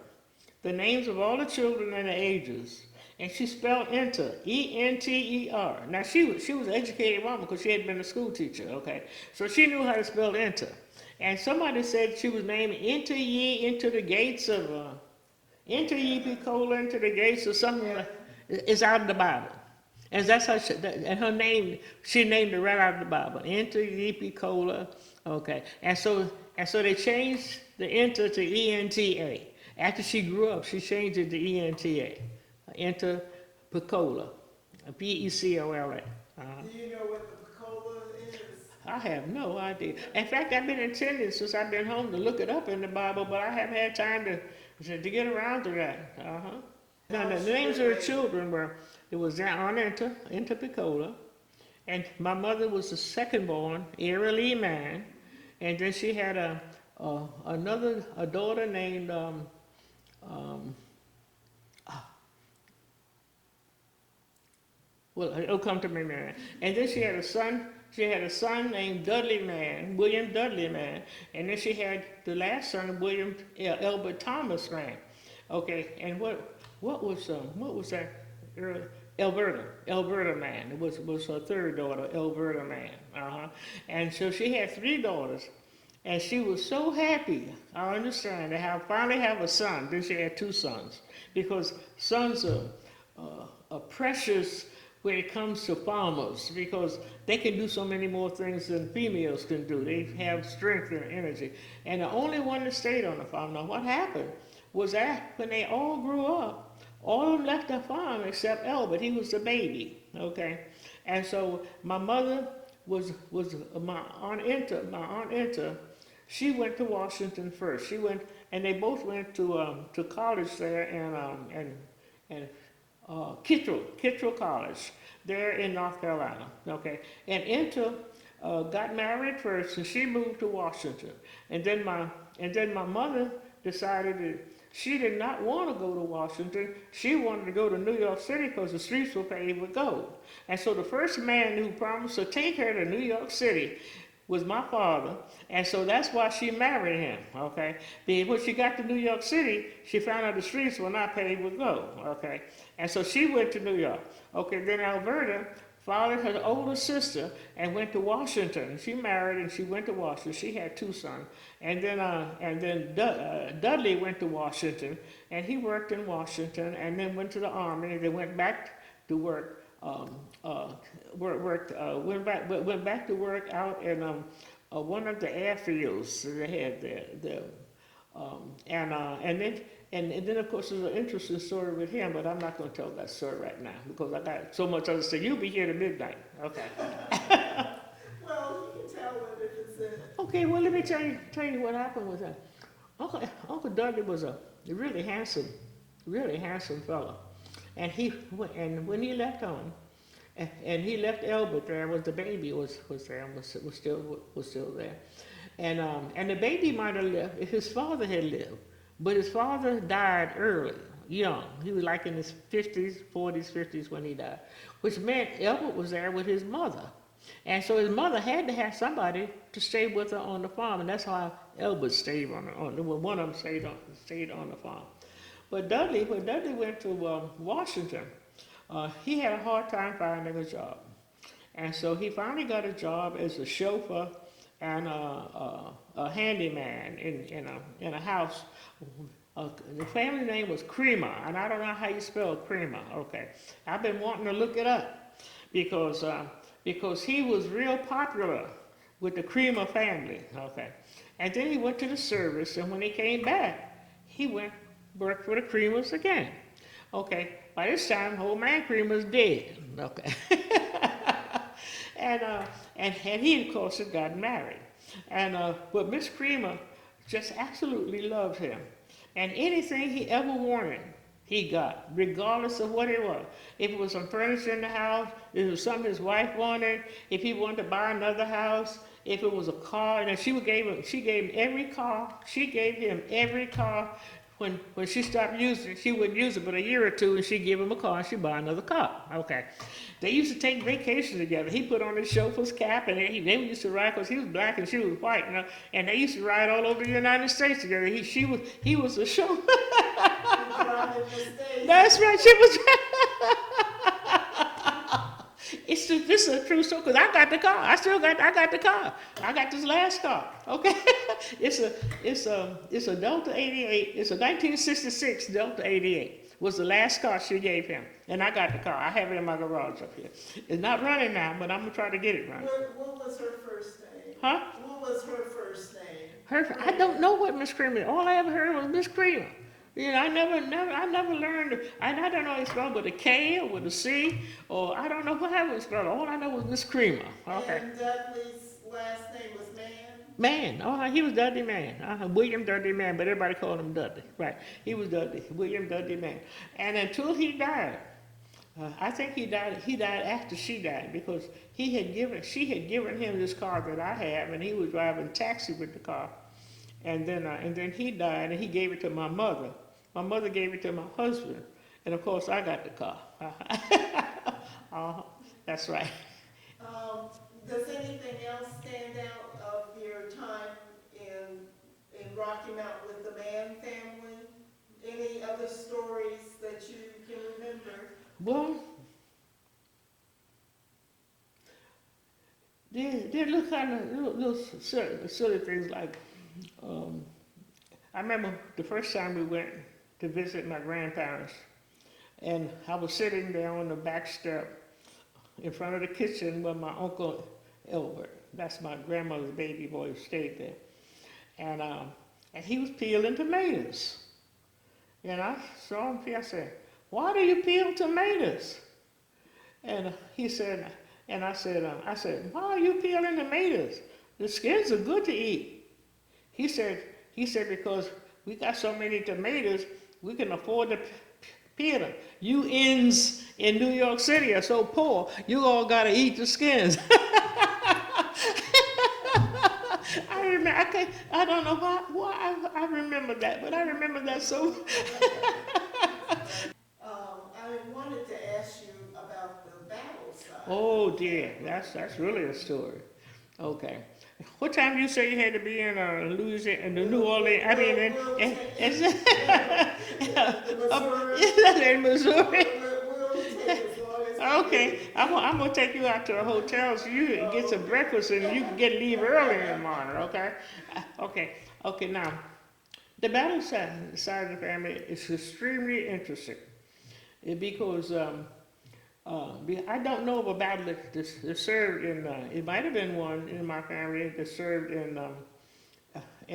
the names of all the children and the ages, and she spelled Enter, E-N-T-E-R. Now she was an educated woman because she had been a school teacher, okay? So she knew how to spell Enter. And somebody said she was named Enter ye into the gates of, Enter ye Piccola into the gates or something like. It's out of the Bible. And that's how and her name, she named it right out of the Bible. Enter ye Piccola, okay. And so they changed the Enter to E-N-T-A. After she grew up, she changed it to E-N-T-A. Enter Piccola, P-E-C-O-L-A. Do you know what the Piccola is? I have no idea. In fact, I've been intending since I've been home to look it up in the Bible, but I haven't had time to get around to that. Now, the names of the children were, it was Aunt Enter Piccola, and my mother was the second born, Era Lee Mann, and then she had a daughter named well, it'll come to me, man. And then she had a son. She had a son named Dudley Mann, William Dudley Mann, and then she had the last son, William Elbert Thomas Mann. Okay, and what was that? Alberta Mann. It was her third daughter, Alberta Mann. And so she had three daughters, and she was so happy. I understand to finally have a son. Then she had two sons because sons are precious when it comes to farmers because they can do so many more things than females can do. They have strength and energy. And the only one that stayed on the farm. Now what happened was that when they all grew up, all of them left the farm except Albert. He was the baby, okay? And so my mother was my Aunt Enter, she went to Washington first. She went, and they both went to college there and Kittrell College, there in North Carolina. Okay, and Enter got married first, and she moved to Washington. And then my mother decided that she did not want to go to Washington. She wanted to go to New York City because the streets were paved with gold. And so the first man who promised to take her to New York City was my father, and so that's why she married him, okay? When she got to New York City, she found out the streets were not paved with gold, okay? And so she went to New York. Okay, then Alberta followed her older sister and went to Washington. She married and she went to Washington. She had two sons. And then Dudley went to Washington, and he worked in Washington, and then went to the Army, and they went back to work. Went back to work out in one of the airfields that they had there. And then of course there's an interesting story with him, but I'm not going to tell that story right now because I got so much other stuff. You'll be here to midnight. Okay. Well, you can tell it if it's in it. Okay. Well, let me tell you what happened with him. Uncle Dudley was a really handsome fellow, and when he left home, and he left Elbert there, was the baby was there, was still there, and the baby might have lived if his father had lived, but his father died early, young. He was like in his 50s, 40s, 50s when he died, which meant Elbert was there with his mother. And so his mother had to have somebody to stay with her on the farm, and that's how Elbert stayed one of them stayed on the farm. But when Dudley went to Washington, he had a hard time finding a job. And so he finally got a job as a chauffeur and a handyman in a house. The family name was Creamer, and I don't know how you spell Creamer. Okay, I've been wanting to look it up because he was real popular with the Creamer family. Okay, and then he went to the service, and when he came back, he worked for the Creamers again. Okay, by this time, old man Creamer's dead. Okay, and he of course had gotten married, but Miss Creamer just absolutely loved him, and anything he ever wanted, he got, regardless of what it was. If it was some furniture in the house, if it was something his wife wanted, if he wanted to buy another house, if it was a car, and she gave him every car. She gave him every car. When she stopped using it, she wouldn't use it but a year or two, and she'd give him a car, and she'd buy another car. Okay. They used to take vacations together. He put on his chauffeur's cap, and they used to ride, because he was black and she was white, and they used to ride all over the United States together. He was a chauffeur. That's right, she was. This is a true story, because I got the car. I got the car. I got this last car. Okay, it's a Delta 88. It's a 1966 Delta 88. Was the last car she gave him, and I got the car. I have it in my garage up here. It's not running now, but I'm gonna try to get it running. What was her first name? Huh? What was her first name? I don't know what Miss Creamer. All I ever heard was Miss Creamer. You know, I never learned. I don't know how it's spelled with a K or with a C, or I don't know how it was spelled. All I know was Miss Creamer. Okay. And Dudley's last name was Man? Man. Oh, he was Dudley Man. William Dudley Man, but everybody called him Dudley. Right. He was Dudley. William Dudley Man. And until he died, I think he died after she died, because she had given him this car that I have, and he was driving taxi with the car. And then he died, and he gave it to my mother. My mother gave it to my husband, and of course I got the car. That's right. Does anything else stand out of your time in Rocky Mount with the Mann family? Any other stories that you can remember? Well, there look kind of little silly things like. I remember the first time we went to visit my grandparents, and I was sitting there on the back step in front of the kitchen where my uncle Elbert, that's my grandmother's baby boy, stayed there, and he was peeling tomatoes, and I saw him peel. I said, "Why do you peel tomatoes?" And he said, and I said, "Why are you peeling tomatoes? The skins are good to eat." He said, because we got so many tomatoes, we can afford to peel them. You ins in New York City are so poor, you all got to eat the skins. I don't know why I remember that, but I remember that so. I wanted to ask you about the battle side. Oh dear, that's really a story. Okay. What time do you say you had to be in Louisiana, in New Orleans? I mean, in Missouri. Okay, I'm gonna take you out to a hotel so you can get some breakfast and you can leave early in the morning. Okay. Okay. Now, the battle side of the family is extremely interesting because I don't know of a battle that served in. It might have been one in my family that served in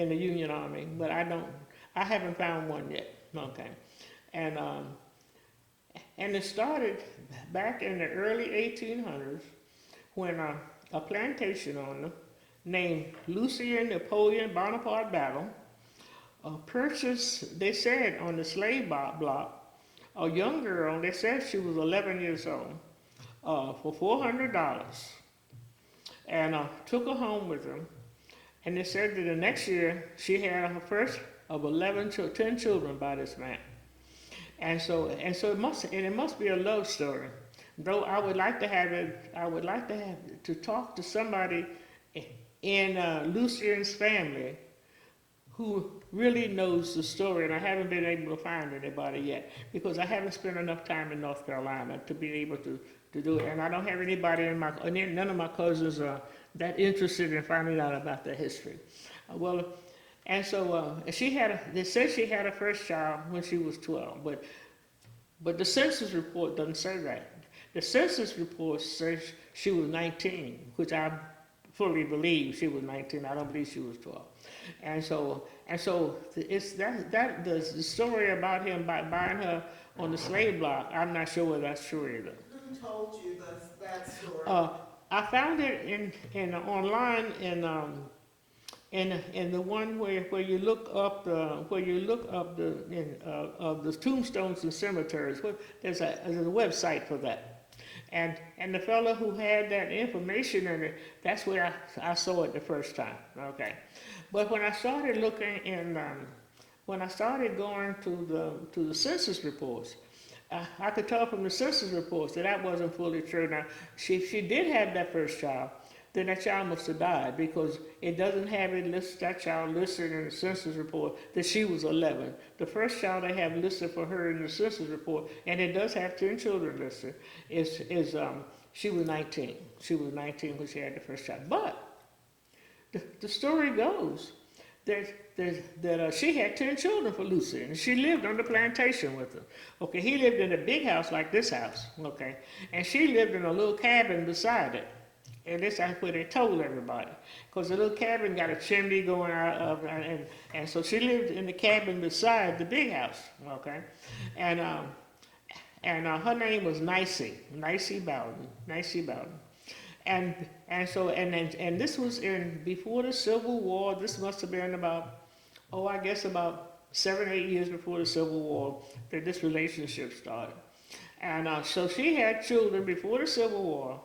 the Union Army, but I don't. I haven't found one yet. Okay, and it started back in the early 1800s when a plantation owner named Lucien Napoleon Bonaparte Battle purchased. They said on the slave block a young girl. They said she was 11 years old for $400 and took her home with them. And they said that the next year she had her first of 11 to 10 children by this man. And so it must be a love story. Though I would like to have it, I would like to talk to somebody in Lucien's family who really knows the story, and I haven't been able to find anybody yet because I haven't spent enough time in North Carolina to be able to do it, and I don't have anybody none of my cousins are that interested in finding out about their history. And so they said she had her first child when she was 12, but the census report doesn't say that. The census report says she was 19, which I fully believe she was 19. I don't believe she was 12. And so it's that the story about him buying her on the slave block. I'm not sure whether that's true either. Who told you that story? I found it in online in the one where you look up the tombstones and cemeteries. There's a website for that. And the fellow who had that information in it, that's where I saw it the first time. Okay, but when I started looking when I started going to the census reports, I could tell from the census reports that wasn't fully true. Now, she did have that first child, then that child must have died because it doesn't have that child listed in the census report that she was 11. The first child they have listed for her in the census report, and it does have 10 children listed, is she was 19. She was 19 when she had the first child. But the story goes that she had 10 children for Lucy, and she lived on the plantation with them. Okay, he lived in a big house like this house, okay, and she lived in a little cabin beside it. And this is where they told everybody, because the little cabin got a chimney going out of, and so she lived in the cabin beside the big house, okay, and her name was Nicey Bowden, and this was before the Civil War. This must have been about 7-8 years before the Civil War that this relationship started, and so she had children before the Civil War.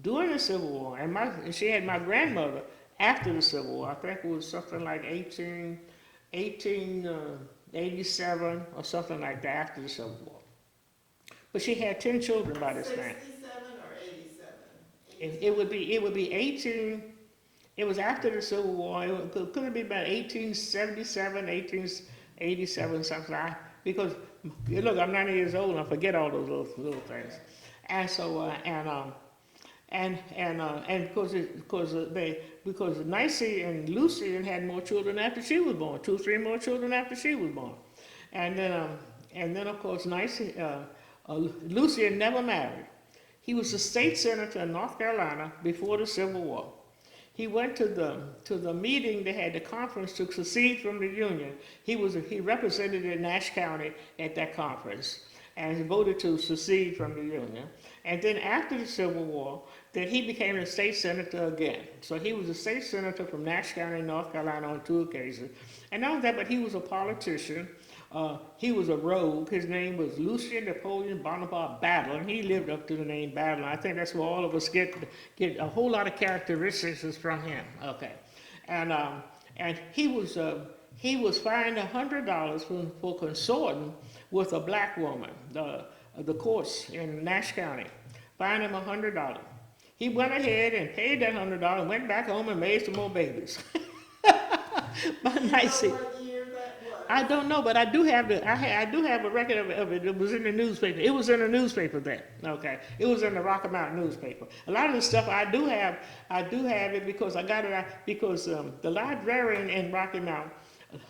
During the Civil War, and she had my grandmother after the Civil War. I think it was something like 1887 or something like that after the Civil War. But she had 10 children by this time. 67 or 87? It would be 18. It was after the Civil War. It could have been about 1877, 1887, something like that. Because look, I'm 90 years old and I forget all those little things. And so because Nicey and Lucien had more children after she was born, 2-3 more children after she was born, and then of course Lucien never married. He was a state senator in North Carolina before the Civil War. He went to the meeting. They had the conference to secede from the Union. He represented Nash County at that conference and voted to secede from the Union. And then after the Civil War, then he became a state senator again. So he was a state senator from Nash County, North Carolina on 2 occasions. And not only that, but he was a politician. He was a rogue. His name was Lucien Napoleon Bonaparte Battle, and he lived up to the name Battle. I think that's where all of us get a whole lot of characteristics from him. Okay, and he was fined $100 for consorting with a black woman. The courts in Nash County fined him $100. He went ahead and paid that $100, went back home and made some more babies. But Nicey. What year that was? I don't know, but I do have a record of it. It was in the newspaper. It was in the newspaper then. Okay, it was in the Rocky Mountain newspaper. A lot of the stuff I do have it because I got it because the librarian in Rocky Mountain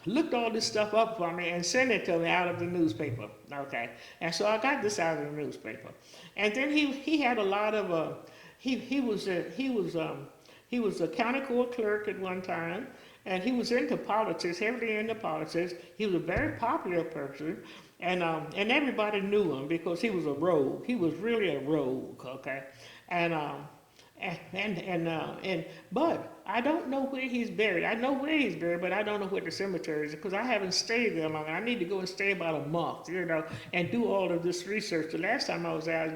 looked all this stuff up for me and sent it to me out of the newspaper. Okay, and so I got this out of the newspaper, and then he had a lot of he was a county court clerk at one time, and he was into politics, heavily into politics. He was a very popular person, and everybody knew him because he was a rogue. He was really a rogue. Okay, and but I don't know where he's buried. I know where he's buried, but I don't know where the cemetery is because I haven't stayed there long. I need to go and stay about a month, and do all of this research. The last time I was there,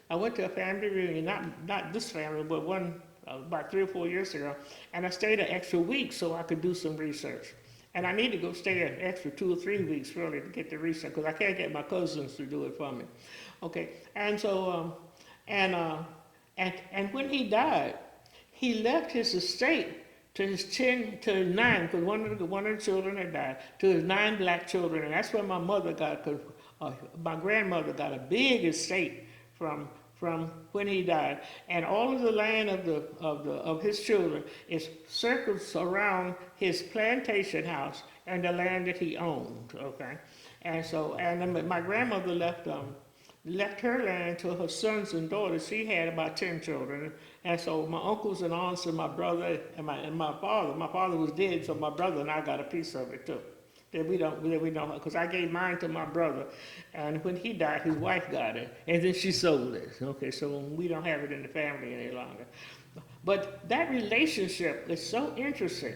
I went to a family reunion, not this family, but one about 3 or 4 years ago, and I stayed an extra week so I could do some research. And I need to go stay an extra 2 or 3 weeks really to get the research because I can't get my cousins to do it for me. Okay, and so and when he died, he left his estate to his 9, because one of the children had died, to his 9 black children, and that's where my mother got, because my grandmother got a big estate from when he died, and all of the land of his children is circled around his plantation house and the land that he owned. Okay, and so my grandmother left her land to her sons and daughters. She had about 10 children. And so my uncles and aunts and my brother and my father was dead, so my brother and I got a piece of it too. That we don't, because I gave mine to my brother, and when he died, his wife got it, and then she sold it. Okay, so we don't have it in the family any longer. But that relationship is so interesting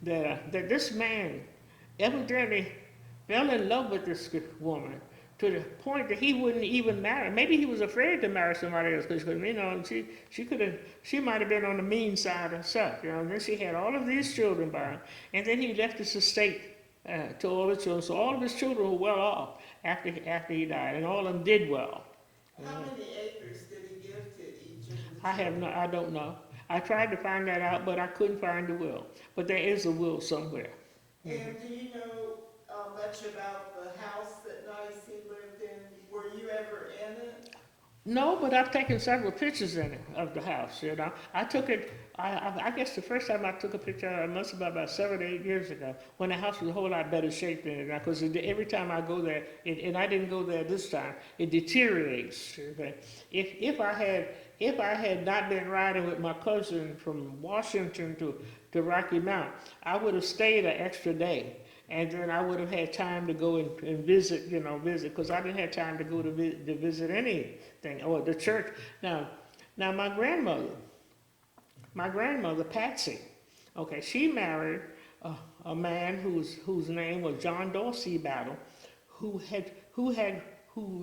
that this man evidently fell in love with this woman, to the point that he wouldn't even marry. Maybe he was afraid to marry somebody else because she might have been on the mean side herself. And then she had all of these children by him, and then he left his estate to all the children. So all of his children were well off after he died, and all of them did well. How many acres did he give to each of the I don't know. I tried to find that out, but I couldn't find the will. But there is a will somewhere. And do you know much about the house that Nicey lived in? Were you ever in it? No, but I've taken several pictures in it of the house. I took it. I guess the first time I took a picture, it must have been about 7 or 8 years ago, when the house was a whole lot better shape than it now. Because every time I go there, and I didn't go there this time, it deteriorates. Okay? If I had not been riding with my cousin from Washington to Rocky Mount, I would have stayed an extra day. And then I would have had time to go and visit, because I didn't have time to go to visit anything, or the church. Now my grandmother, Patsy, okay, she married a man whose name was John Dorsey Battle, who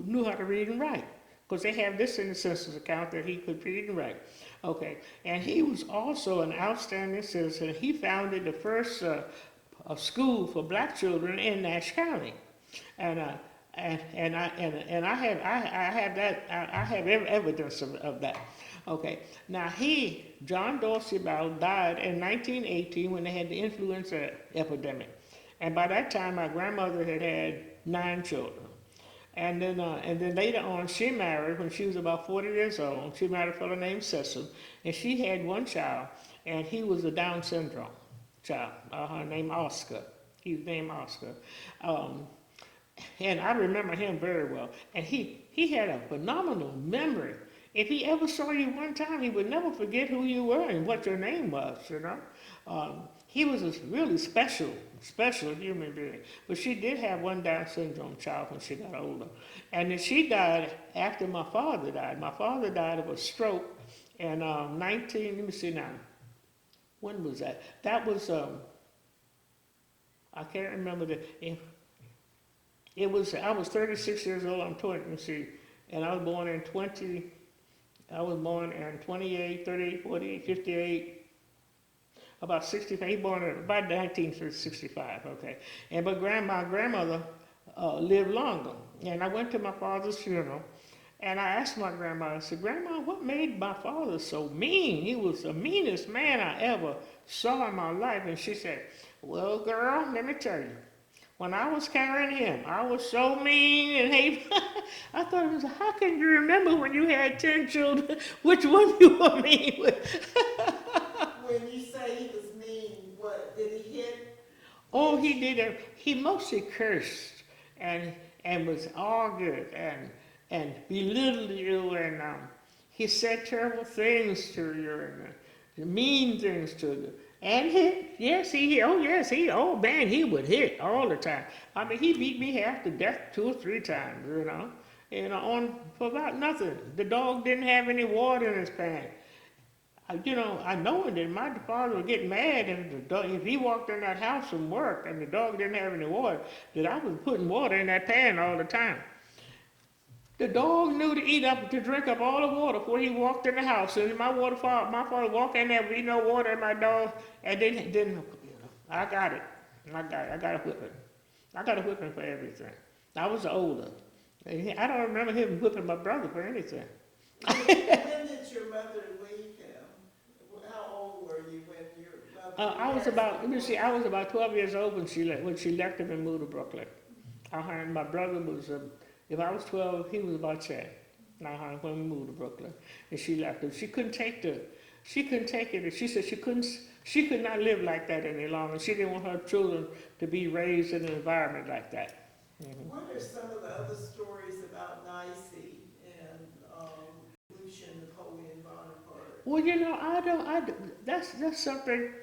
knew how to read and write. Because they have this in the census account that he could read and write. Okay, and he was also an outstanding citizen. He founded the first a school for black children in Nash County, and I have evidence of that. Okay, now John Dorsey Bell died in 1918 when they had the influenza epidemic, and by that time my grandmother had 9 children, and then later on she married when she was about 40 years old. She married a fellow named Cecil, and she had 1 child, and he was a Down syndrome child, named Oscar. He was named Oscar. And I remember him very well. And he had a phenomenal memory. If he ever saw you one time, he would never forget who you were and what your name was, He was a really special human being. But she did have 1 Down syndrome child when she got older. And then she died after my father died. My father died of a stroke in when was that? That was, I can't remember I was 36 years old, I'm 20, and I was born in 28, 38, 48, 58, about 65, he born in about 1965, okay. But my grandmother lived longer, and I went to my father's funeral, and I asked my grandma, I said, Grandma, what made my father so mean? He was the meanest man I ever saw in my life. And she said, well, girl, let me tell you, when I was carrying him, I was so mean and hateful. I thought it was, how can you remember when you had 10 children, which one you were mean with? When you say he was mean, what, did he hit Oh, he did it. He mostly cursed and was argued and belittled you, and he said terrible things to you and mean things to you. And hit. Yes, he. Oh, yes, he. Oh, man, he would hit all the time. I mean, he beat me half to death 2 or 3 times. On for about nothing. The dog didn't have any water in his pan. I know that my father would get mad if if he walked in that house from work and the dog didn't have any water, that I was putting water in that pan all the time. The dog knew to drink up all the water before he walked in the house. And my father walked in there with no water in my dog, and then I got it. I got a whipping. I got a whipping for everything. I was older. I don't remember him whipping my brother for anything. When did your mother leave him? How old were you when your mother? I was about 12 years old when she left him and moved to Brooklyn. And my brother was, if I was 12, he was about 10. When we moved to Brooklyn, and she left him. She couldn't take it. She said she could not live like that any longer. She didn't want her children to be raised in an environment like that. Mm-hmm. What are some of the other stories about Nicey and Lucian Napoleon Bonaparte? Well, that's something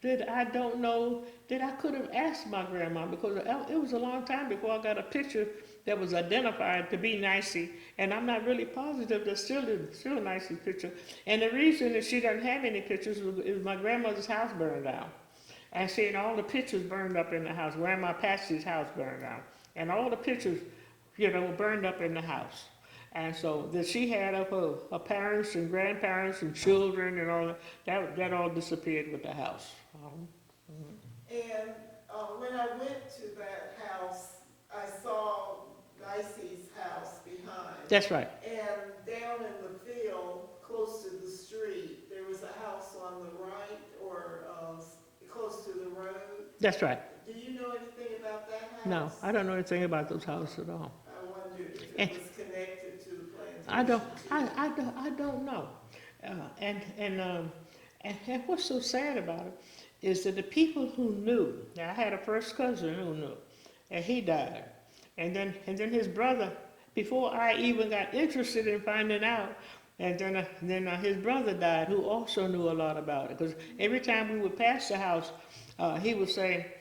that I don't know that I could have asked my grandma, because it was a long time before I got a picture that was identified to be Nicey, and I'm not really positive that's still a Nicey picture. And the reason that she doesn't have any pictures is my grandmother's house burned down. And seeing all the pictures burned up in the house. Grandma Patsy's house burned down. And all the pictures, were burned up in the house. And so that she had of her parents and grandparents and children and all that all disappeared with the house. And when I went to that house, I saw Nicey's house behind. That's right. And down in the field, close to the street, there was a house on the right, or close to the road. That's right. Do you know anything about that house? No, I don't know anything about those houses at all. I wondered if it was connected to the plantation. I don't know. And what's so sad about it is that the people who knew. Now I had a first cousin who knew, and he died, and then his brother. Before I even got interested in finding out, and then his brother died, who also knew a lot about it. Because every time we would pass the house, he would say,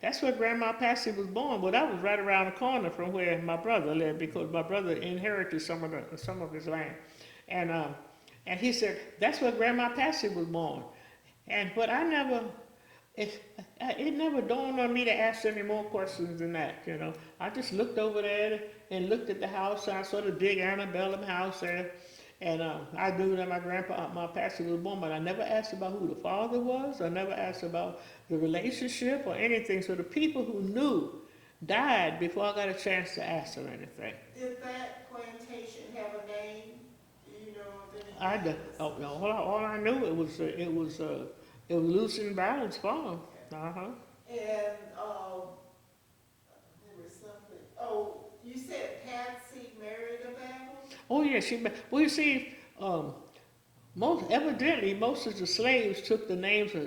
"That's where Grandma Patsy was born." Well, that was right around the corner from where my brother lived, because my brother inherited some of his land, and he said, "That's where Grandma Patsy was born." But it never dawned on me to ask any more questions than that. I just looked over there and looked at the house, and I saw the big antebellum house there, and I knew that my Patsy was born, but I never asked about who the father was. I never asked about the relationship or anything. So the people who knew died before I got a chance to ask them anything. Did that plantation have a name? Do you know of anything? No. All I knew it was Lucian Ballard's farm. And there was something. Oh, you said Patsy married a Battle? Oh yeah, well, you see, most of the slaves took the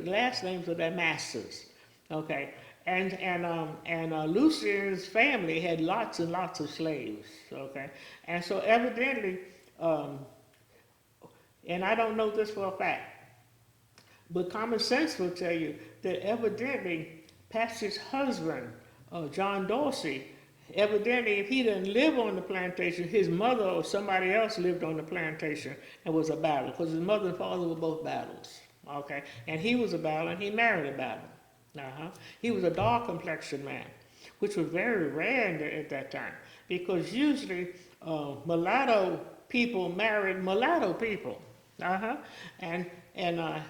last names of their masters. Okay, and Lucian's family had lots and lots of slaves. Okay, and so evidently, and I don't know this for a fact, but common sense will tell you that evidently Patsy's husband, John Dorsey, evidently if he didn't live on the plantation, his mother or somebody else lived on the plantation and was a Battle, because his mother and father were both Battles. Okay, and he was a Battle and he married a Battle. He was a dark complexioned man, which was very rare at that time, because usually mulatto people married mulatto people.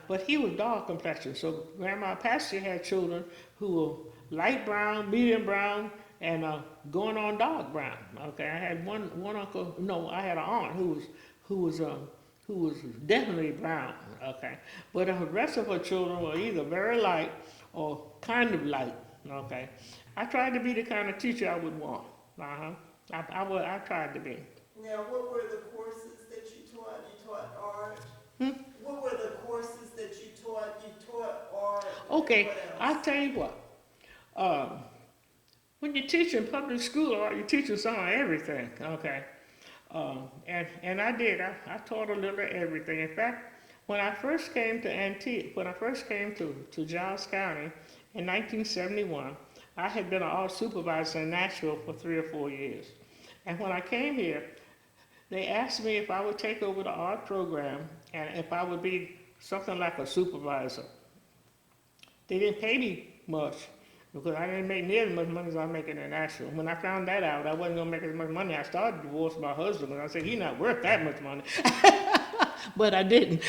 But he was dark complexioned. So Grandma Patsy had children who were light brown, medium brown, and going on dark brown. Okay, I had one uncle. No, I had an aunt who was definitely brown. Okay, but the rest of her children were either very light or kind of light. Okay, I tried to be the kind of teacher I would want. I tried to be. Now, what were the courses that you taught? You taught art. what were the courses that you taught? You taught art. Okay, What I'll else? tell you what. Um, when you teach in public school, you're teaching some of everything. Okay. And I did. I taught a little of everything. In fact, when I first came to when I first came to Giles County in 1971, I had been an art supervisor in Nashville for 3 or 4 years. And when I came here, they asked me if I would take over the art program and if I would be something like a supervisor. They didn't pay me much because I didn't make near as much money as I'm making in Nashville. When I found that out, I wasn't going to make as much money. I started to divorce my husband and I said, he's not worth that much money. But I didn't.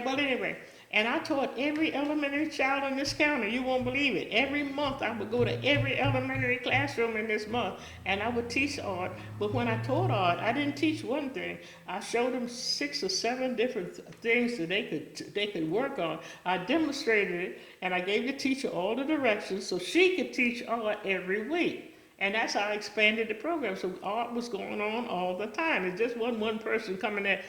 But anyway, and I taught every elementary child in this county. You won't believe it. Every month I would go to every elementary classroom in this month and I would teach art. But when I taught art, I didn't teach one thing. I showed them 6 or 7 different things that they could work on. I demonstrated it and I gave the teacher all the directions so she could teach art every week. And that's how I expanded the program. So art was going on all the time. It just wasn't one person coming there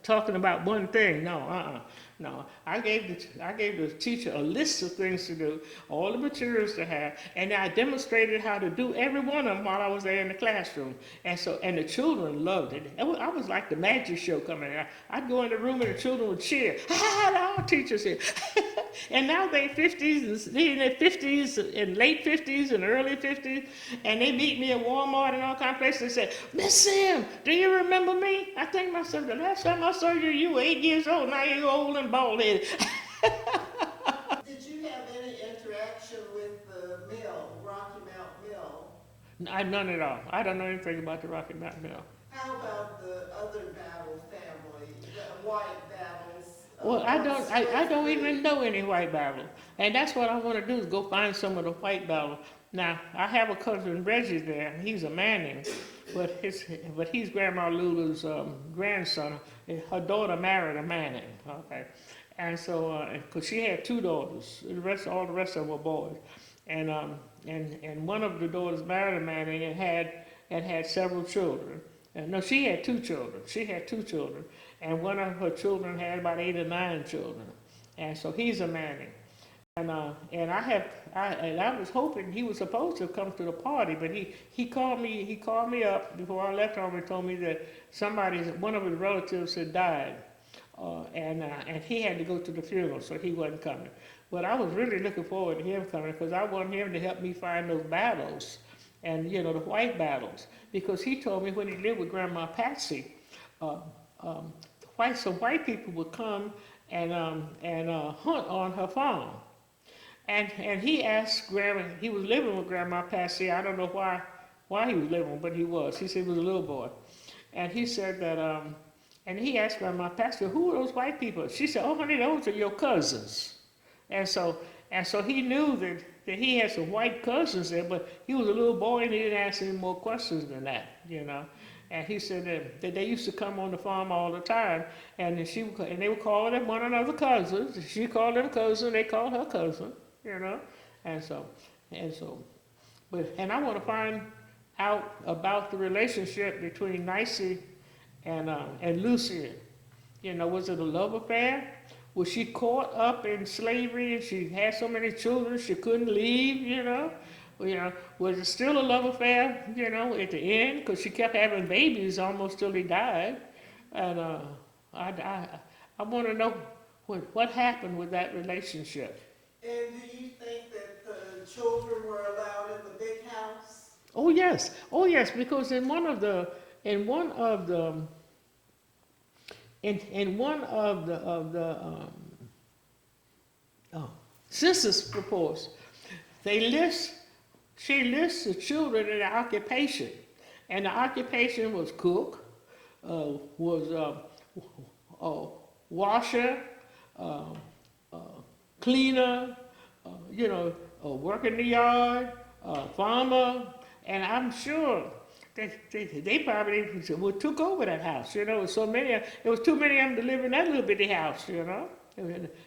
talking about one thing. No. No. I gave the teacher a list of things to do, all the materials to have, and I demonstrated how to do every one of them while I was there in the classroom. And the children loved it. I was like the magic show coming out. I'd go in the room and the children would cheer. Ha! The art teacher's here. And now they're 50s, in their 50s, and late 50s and early 50s, and they meet me at Walmart and all kinds of places and say, Miss Sim, do you remember me? I think to myself, the last time I saw you, you were 8 years old, now you're old and bald-headed. Did you have any interaction with the mill, Rocky Mount Mill? None at all. I don't know anything about the Rocky Mountain Mill. How about the other Battle family, the white Battles? Well, I don't even know any white Battle. And that's what I want to do is go find some of the white Battle. Now, I have a cousin, Reggie, there. He's a Manning, but he's Grandma Lulu's grandson. Her daughter married a Manning, okay? And so, because she had 2 daughters, all the rest of them were boys. And one of the daughters married a Manning and had several children. No, she had 2 children. She had 2 children. And one of her children had about 8 or 9 children. And so he's a Manning. And I was hoping he was supposed to come to the party, but he called me up before I left home and told me that one of his relatives had died. And he had to go to the funeral, so he wasn't coming. But I was really looking forward to him coming because I wanted him to help me find those battles and, the white battles. Because he told me when he lived with Grandma Patsy, some white people would come and hunt on her farm. And he asked Grandma, he was living with Grandma Patsy. I don't know why he was living, but he was. He said he was a little boy. And he said that, and he asked Grandma Patsy, who are those white people? She said, oh, honey, those are your cousins. And so he knew that he had some white cousins there, but he was a little boy and he didn't ask any more questions than that, And he said that they used to come on the farm all the time, and they would call them one another cousins. She called them cousin, they called her cousin, And I want to find out about the relationship between Nicey and Lucian. Was it a love affair? Was she caught up in slavery and she had so many children she couldn't leave, Was it still a love affair, at the end? Because she kept having babies almost till he died. And I want to know what happened with that relationship. And do you think that the children were allowed in the big house? Oh yes, because in one of the census reports, she lists the children in the occupation, and the occupation was cook, washer, cleaner, work in the yard, farmer, and I'm sure they probably took over that house. There was too many of them to live in that little bitty house.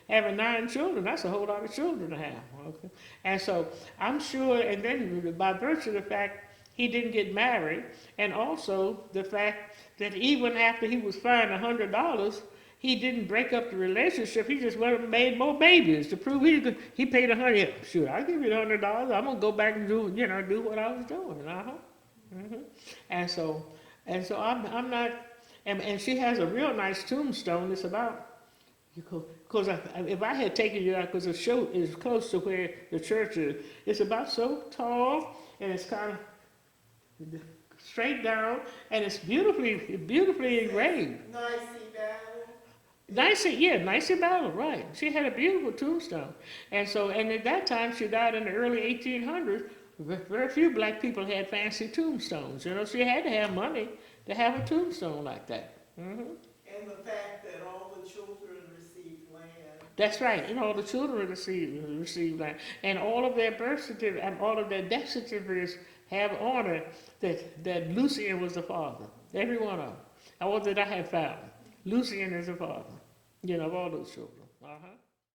Having 9 children, that's a whole lot of children to have. Okay? And so I'm sure, and then by virtue of the fact he didn't get married, and also the fact that even after he was fined $100, he didn't break up the relationship. He just went and made more babies to prove he paid $100. Yeah, sure, I'll give you the $100. I'm gonna go back and do what I was doing. Hmm. And so I'm not. And she has a real nice tombstone. It's about, because if I had taken you out, because the show is close to where the church is, it's about so tall, and it's kind of straight down, and it's beautifully engraved. Nicey battle. Nicey Battle, right. She had a beautiful tombstone. And at that time, she died in the early 1800s. Very few black people had fancy tombstones. So you had to have money to have a tombstone like that. Hmm. And the fact that all the children received land. That's right, and all the children received land. And all of their birth certificates, and all of their death certificates have on it that Lucian was the father. Every one of them. All that I have found. Lucian is the father, of all those children. Uh-huh.